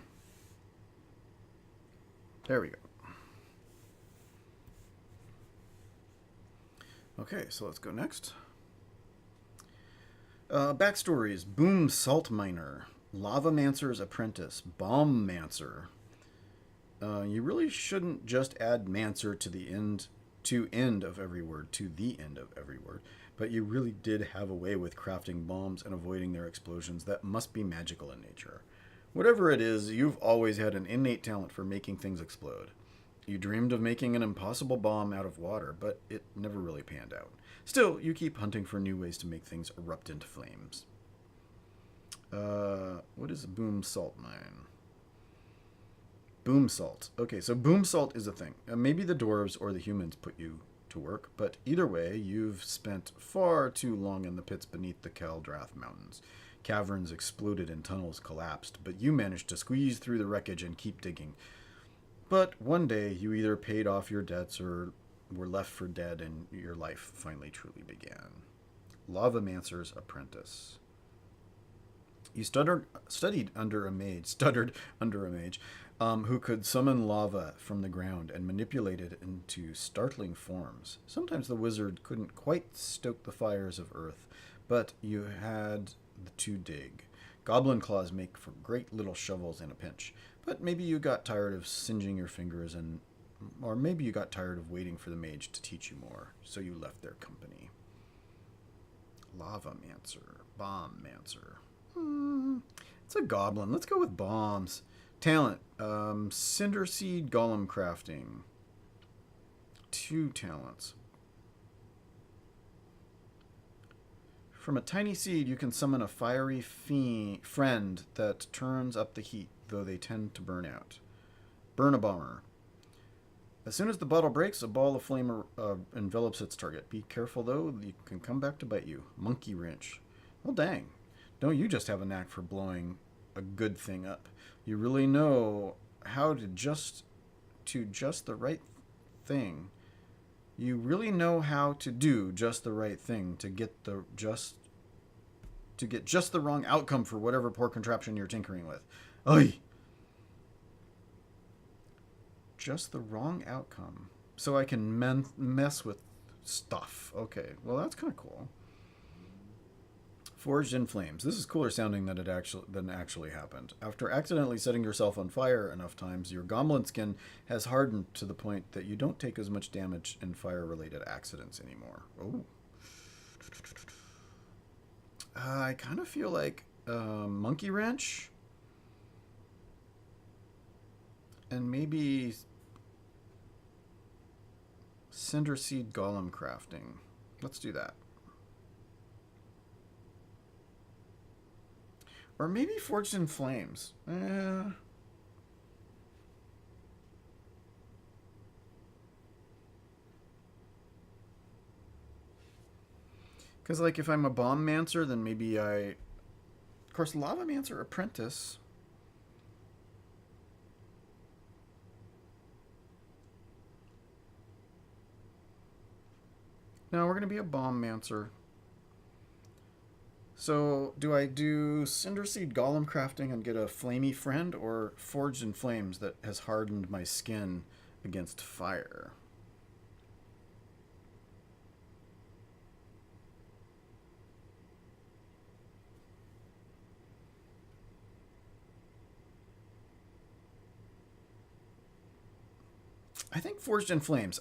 A: There we go. Okay, so let's go next. Backstories. Boom Salt Miner. Lavamancer's Apprentice. Bombmancer. You really shouldn't just add Mancer to the end of every word, but you really did have a way with crafting bombs and avoiding their explosions that must be magical in nature. Whatever it is, you've always had an innate talent for making things explode. You dreamed of making an impossible bomb out of water, but it never really panned out. Still, you keep hunting for new ways to make things erupt into flames. What is a boom salt mine? Boom salt. Okay, so boom salt is a thing. Maybe the dwarves or the humans put you to work, but either way, you've spent far too long in the pits beneath the Caldrath Mountains. Caverns exploded and tunnels collapsed, but you managed to squeeze through the wreckage and keep digging. But one day, you either paid off your debts or were left for dead, and your life finally truly began. Lavamancer's Apprentice. You studied under a mage, who could summon lava from the ground and manipulate it into startling forms. Sometimes the wizard couldn't quite stoke the fires of earth, but you had to dig. Goblin claws make for great little shovels in a pinch, but maybe you got tired of singeing your fingers or maybe you got tired of waiting for the mage to teach you more, so you left their company. Lavamancer, Bombmancer. It's a goblin. Let's go with bombs. Talent. Cinder Seed Golem Crafting. 2 talents. From a tiny seed, you can summon a fiery friend that turns up the heat, though they tend to burn out. Burn a Bomber. As soon as the bottle breaks, a ball of flame envelops its target. Be careful, though. You can come back to bite you. Monkey Wrench. Well, dang. Don't you just have a knack for blowing a good thing up? You really know how to just the right thing. You really know how to do just the right thing to get just the wrong outcome for whatever poor contraption you're tinkering with. Oy! Just the wrong outcome. So I can mess with stuff. Okay, well that's kind of cool. Forged in Flames. This is cooler sounding than actually happened. After accidentally setting yourself on fire enough times, your goblin skin has hardened to the point that you don't take as much damage in fire-related accidents anymore. Oh. I kind of feel like Monkey Wrench and maybe Cinder Seed Golem Crafting. Let's do that. Or maybe Forged in Flames. Because, like, if I'm a Bombmancer, then maybe Of course, Lavamancer Apprentice. No, we're going to be a Bombmancer. So, do I do Cinder Seed Golem Crafting and get a flamey friend, or Forged in Flames that has hardened my skin against fire? I think Forged in Flames.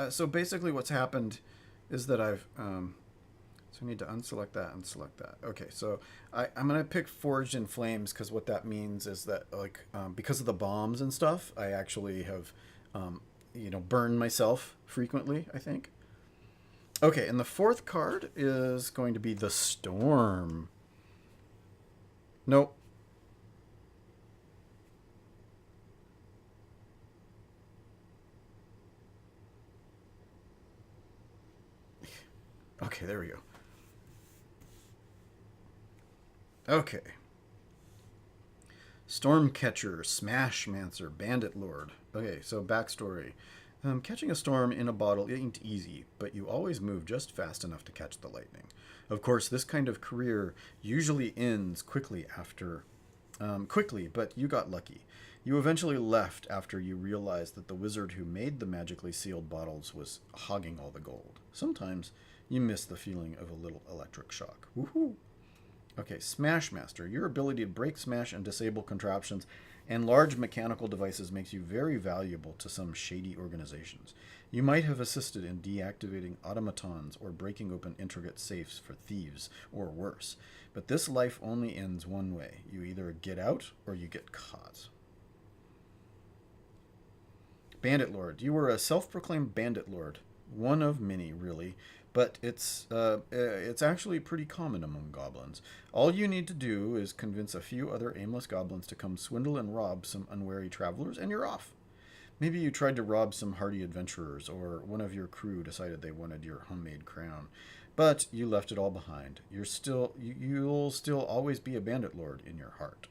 A: So basically what's happened is that I've... So I need to unselect that and select that. Okay, so I'm going to pick Forged in Flames because what that means is that, like, because of the bombs and stuff, I actually have, burned myself frequently, I think. Okay, and the 4th card is going to be the Storm. Nope. Okay, there we go. Okay. Stormcatcher, Smashmancer, Bandit Lord. Okay, so backstory. Catching a storm in a bottle ain't easy, but you always move just fast enough to catch the lightning. Of course, this kind of career usually ends quickly, but you got lucky. You eventually left after you realized that the wizard who made the magically sealed bottles was hogging all the gold. Sometimes you miss the feeling of a little electric shock. Woohoo! Okay, Smashmaster. Your ability to break, smash, and disable contraptions and large mechanical devices makes you very valuable to some shady organizations. You might have assisted in deactivating automatons or breaking open intricate safes for thieves, or worse. But this life only ends one way. You either get out or you get caught. Bandit Lord. You were a self-proclaimed Bandit Lord. One of many, really. But it's actually pretty common among goblins. All you need to do is convince a few other aimless goblins to come swindle and rob some unwary travelers, and you're off. Maybe you tried to rob some hardy adventurers, or one of your crew decided they wanted your homemade crown. But you left it all behind. You'll still always be a Bandit Lord in your heart.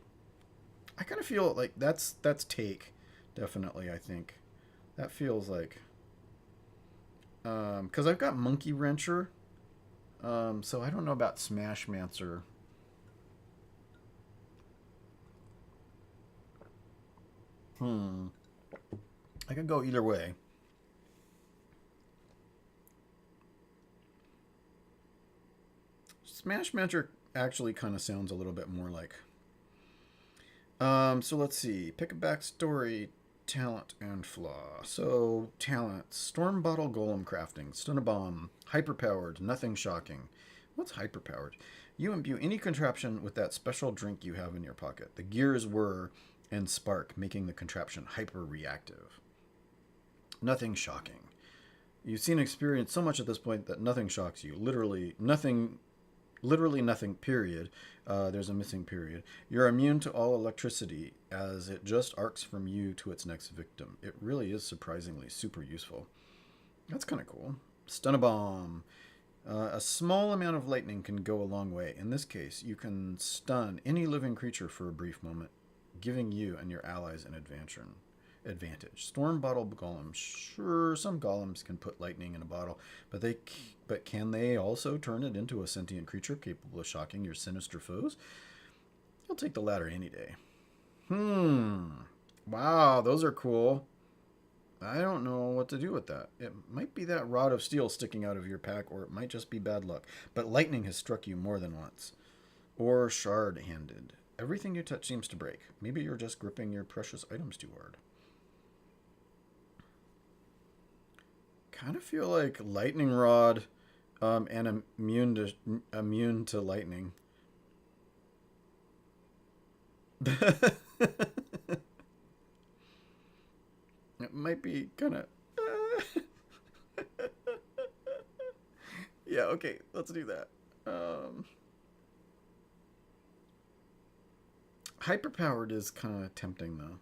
A: I kind of feel like that's take, definitely, I think. That feels like... because I've got Monkey Wrencher, So I don't know about Smashmancer. Hmm. I could go either way. Smashmancer actually kind of sounds a little bit more like. So let's see. Pick a backstory, talent, and flaw. So talent: storm bottle golem crafting, stun a bomb, hyperpowered, nothing shocking. What's hyperpowered? You imbue any contraption with that special drink you have in your pocket. The gears whir and spark, making the contraption hyper reactive. Nothing shocking. You've seen and experienced so much at this point that nothing shocks you. Literally nothing, period. There's a missing period. You're immune to all electricity as it just arcs from you to its next victim. It really is surprisingly super useful. That's kind of cool. Stun a bomb. A small amount of lightning can go a long way. In this case, you can stun any living creature for a brief moment, giving you and your allies an advantage. Storm bottle golem. Sure, some golems can put lightning in a bottle, but can they also turn it into a sentient creature capable of shocking your sinister foes? You'll take the latter any day. Wow, those are cool. I don't know what to do with that. It might be that rod of steel sticking out of your pack, or it might just be bad luck. But lightning has struck you more than once. Or shard-handed. Everything you touch seems to break. Maybe you're just gripping your precious items too hard. Kind of feel like lightning rod, and immune to lightning. It might be kind of. Yeah. Okay. Let's do that. Hyperpowered is kind of tempting though.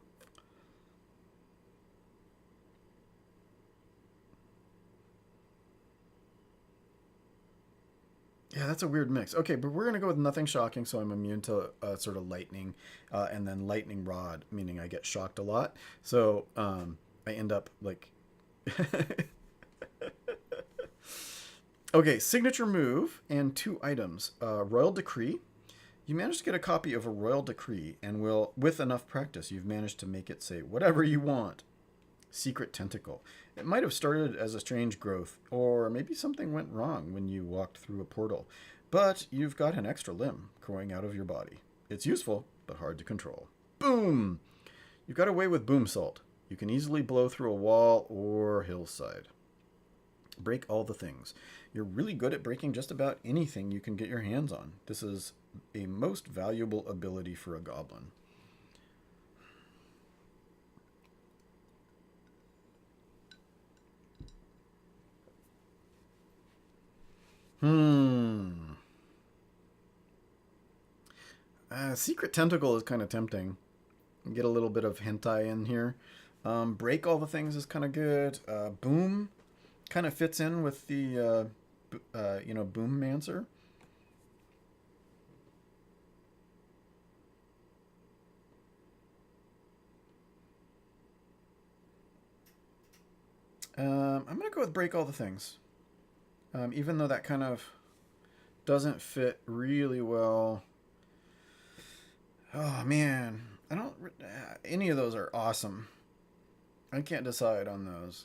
A: Yeah, that's a weird mix. Okay, but we're gonna go with nothing shocking, so I'm immune to sort of lightning, and then lightning rod, meaning I get shocked a lot. So I end up like. Okay, signature move and 2 items. Royal Decree. You managed to get a copy of a Royal Decree, and will, with enough practice, you've managed to make it say whatever you want. Secret tentacle. It might have started as a strange growth, or maybe something went wrong when you walked through a portal. But you've got an extra limb growing out of your body. It's useful, but hard to control. Boom! You've got away with boom salt. You can easily blow through a wall or hillside. Break all the things. You're really good at breaking just about anything you can get your hands on. This is a most valuable ability for a goblin. Secret tentacle is kind of tempting. Get a little bit of hentai in here. Break all the things is kind of good. Boom kind of fits in with the boom mancer. I'm gonna go with break all the things. Even though that kind of doesn't fit really well. Oh man, I don't. Any of those are awesome. I can't decide on those.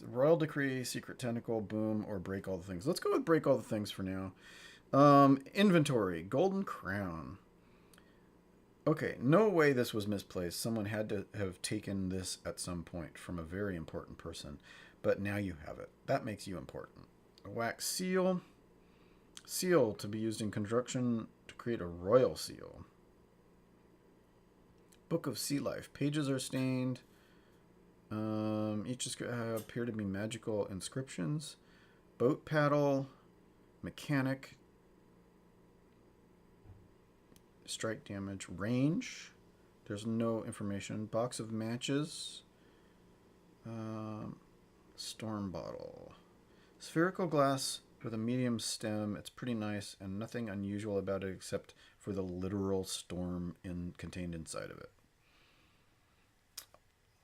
A: Royal Decree, Secret Tentacle, Boom, or Break All the Things. Let's go with Break All the Things for now. Inventory, Golden Crown. Okay, no way this was misplaced. Someone had to have taken this at some point from a very important person. But now you have it. That makes you important. A wax seal. Seal to be used in construction to create a royal seal. Book of Sea Life. Pages are stained. Each appear to be magical inscriptions. Boat paddle. Mechanic. Strike damage. Range. There's no information. Box of matches. Storm bottle. Spherical glass with a medium stem. It's pretty nice, and nothing unusual about it except for the literal storm contained inside of it.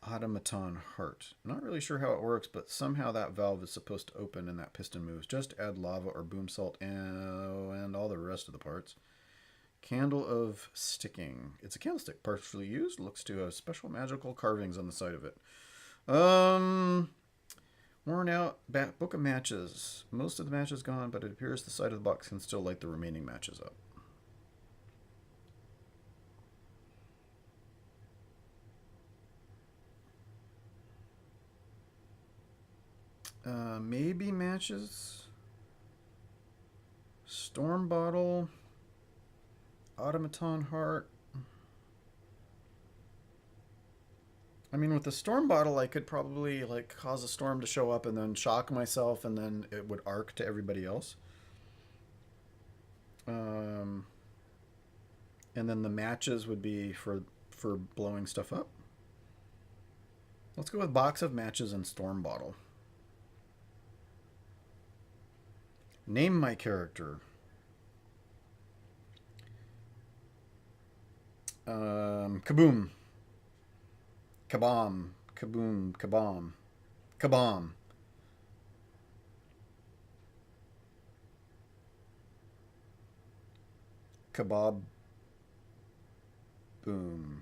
A: Automaton Heart. Not really sure how it works, but somehow that valve is supposed to open and that piston moves. Just add lava or boom salt and all the rest of the parts. Candle of Sticking. It's a candlestick, partially used. Looks to have special magical carvings on the side of it. Worn out book of matches. Most of the matches gone, but it appears the side of the box can still light the remaining matches up. Maybe matches. Storm Bottle. Automaton Heart. I mean, with the Storm Bottle, I could probably like cause a storm to show up and then shock myself, and then it would arc to everybody else. And then the matches would be for blowing stuff up. Let's go with Box of Matches and Storm Bottle. Name my character. Kaboom. Kabom. Kaboom. Kabom. Kabom. Kebab. Boom.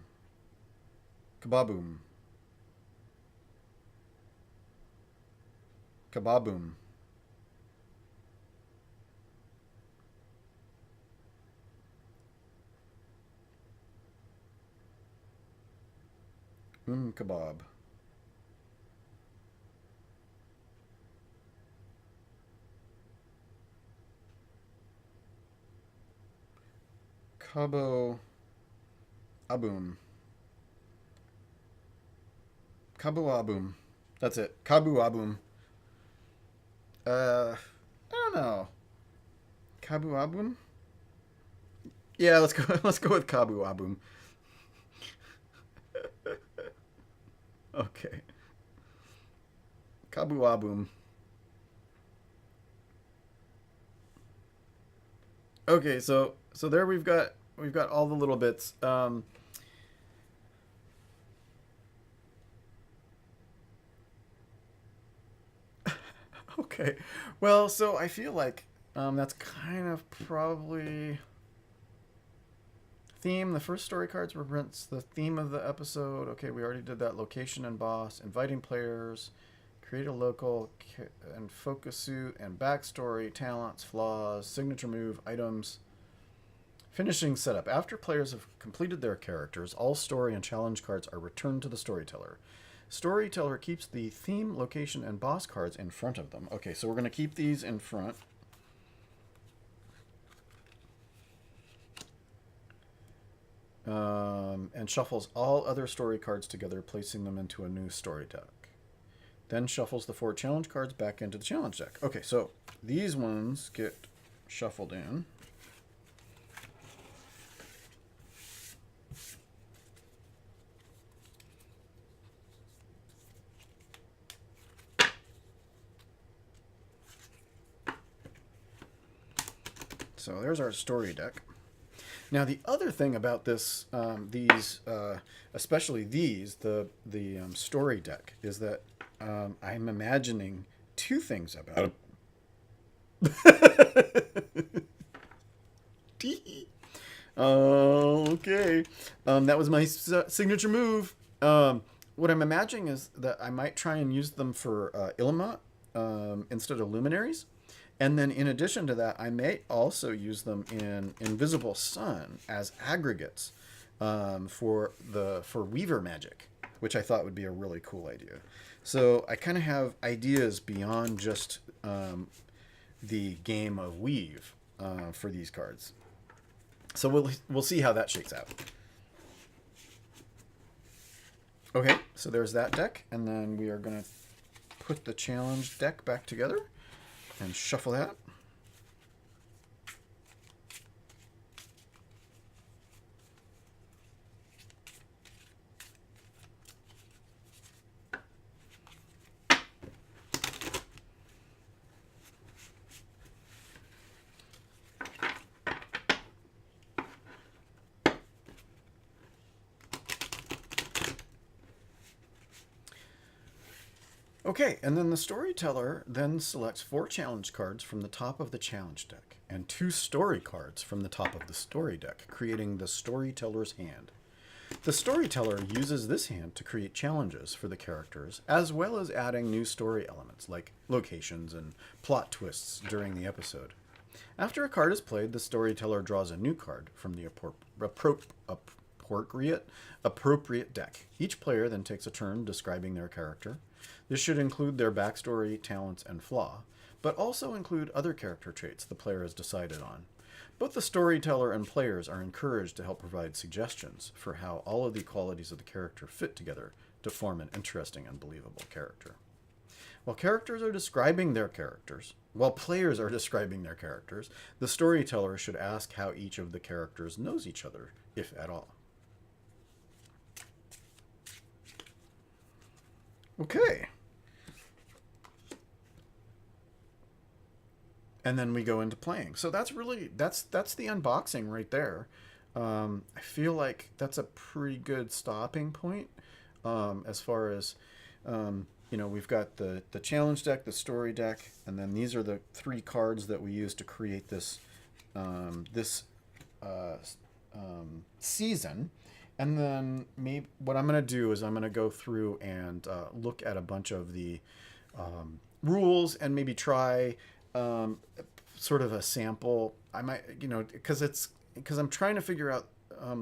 A: Kababoom. Kababoom. Kebab. Kabo Aboom. Kabo Aboom. That's it. Kabo Aboom. I don't know. Kabo Aboom? Yeah, let's go with Kabo Aboom. Okay. Kabo Aboom. Okay, so there we've got all the little bits. Okay. Well, so I feel like that's kind of probably theme. The first story cards represents the theme of the episode. Okay, we already did that. Location and boss, inviting players, create a local and focus suit and backstory, talents, flaws, signature move, items. Finishing setup. After players have completed their characters, all story and challenge cards are returned to the storyteller. Storyteller keeps the theme, location, and boss cards in front of them. Okay, so we're going to keep these in front. And shuffles all other story cards together, placing them into a new story deck. Then shuffles the 4 challenge cards back into the challenge deck. Okay, so these ones get shuffled in. So there's our story deck. Now the other thing about this, especially these, the story deck, is that I'm imagining 2 things about it. Okay, that was my signature move. What I'm imagining is that I might try and use them for Illimat instead of luminaries. And then in addition to that, I may also use them in Invisible Sun as aggregates for Weaver magic, which I thought would be a really cool idea. So I kind of have ideas beyond just the game of Weave for these cards. So we'll see how that shakes out. Okay, so there's that deck, and then we are going to put the challenge deck back together and shuffle that. Okay, and then the storyteller then selects 4 challenge cards from the top of the challenge deck and 2 story cards from the top of the story deck, creating the storyteller's hand. The storyteller uses this hand to create challenges for the characters, as well as adding new story elements like locations and plot twists during the episode. After a card is played, the storyteller draws a new card from the appropriate deck. Each player then takes a turn describing their character. This should include their backstory, talents, and flaw, but also include other character traits the player has decided on. Both the storyteller and players are encouraged to help provide suggestions for how all of the qualities of the character fit together to form an interesting and believable character. While players are describing their characters, the storyteller should ask how each of the characters knows each other, if at all. Okay. And then we go into playing. So that's the unboxing right there. I feel like that's a pretty good stopping point as far as we've got the challenge deck, the story deck, and then these are the 3 cards that we use to create this season. And then maybe what I'm going to do is I'm going to go through and look at a bunch of the rules and maybe try sort of a sample. I might, because I'm trying to figure out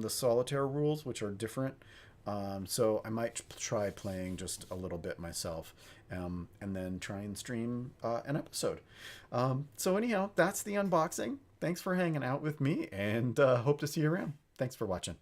A: the solitaire rules, which are different. So I might try playing just a little bit myself, and then try and stream an episode. So anyhow, that's the unboxing. Thanks for hanging out with me, and hope to see you around. Thanks for watching.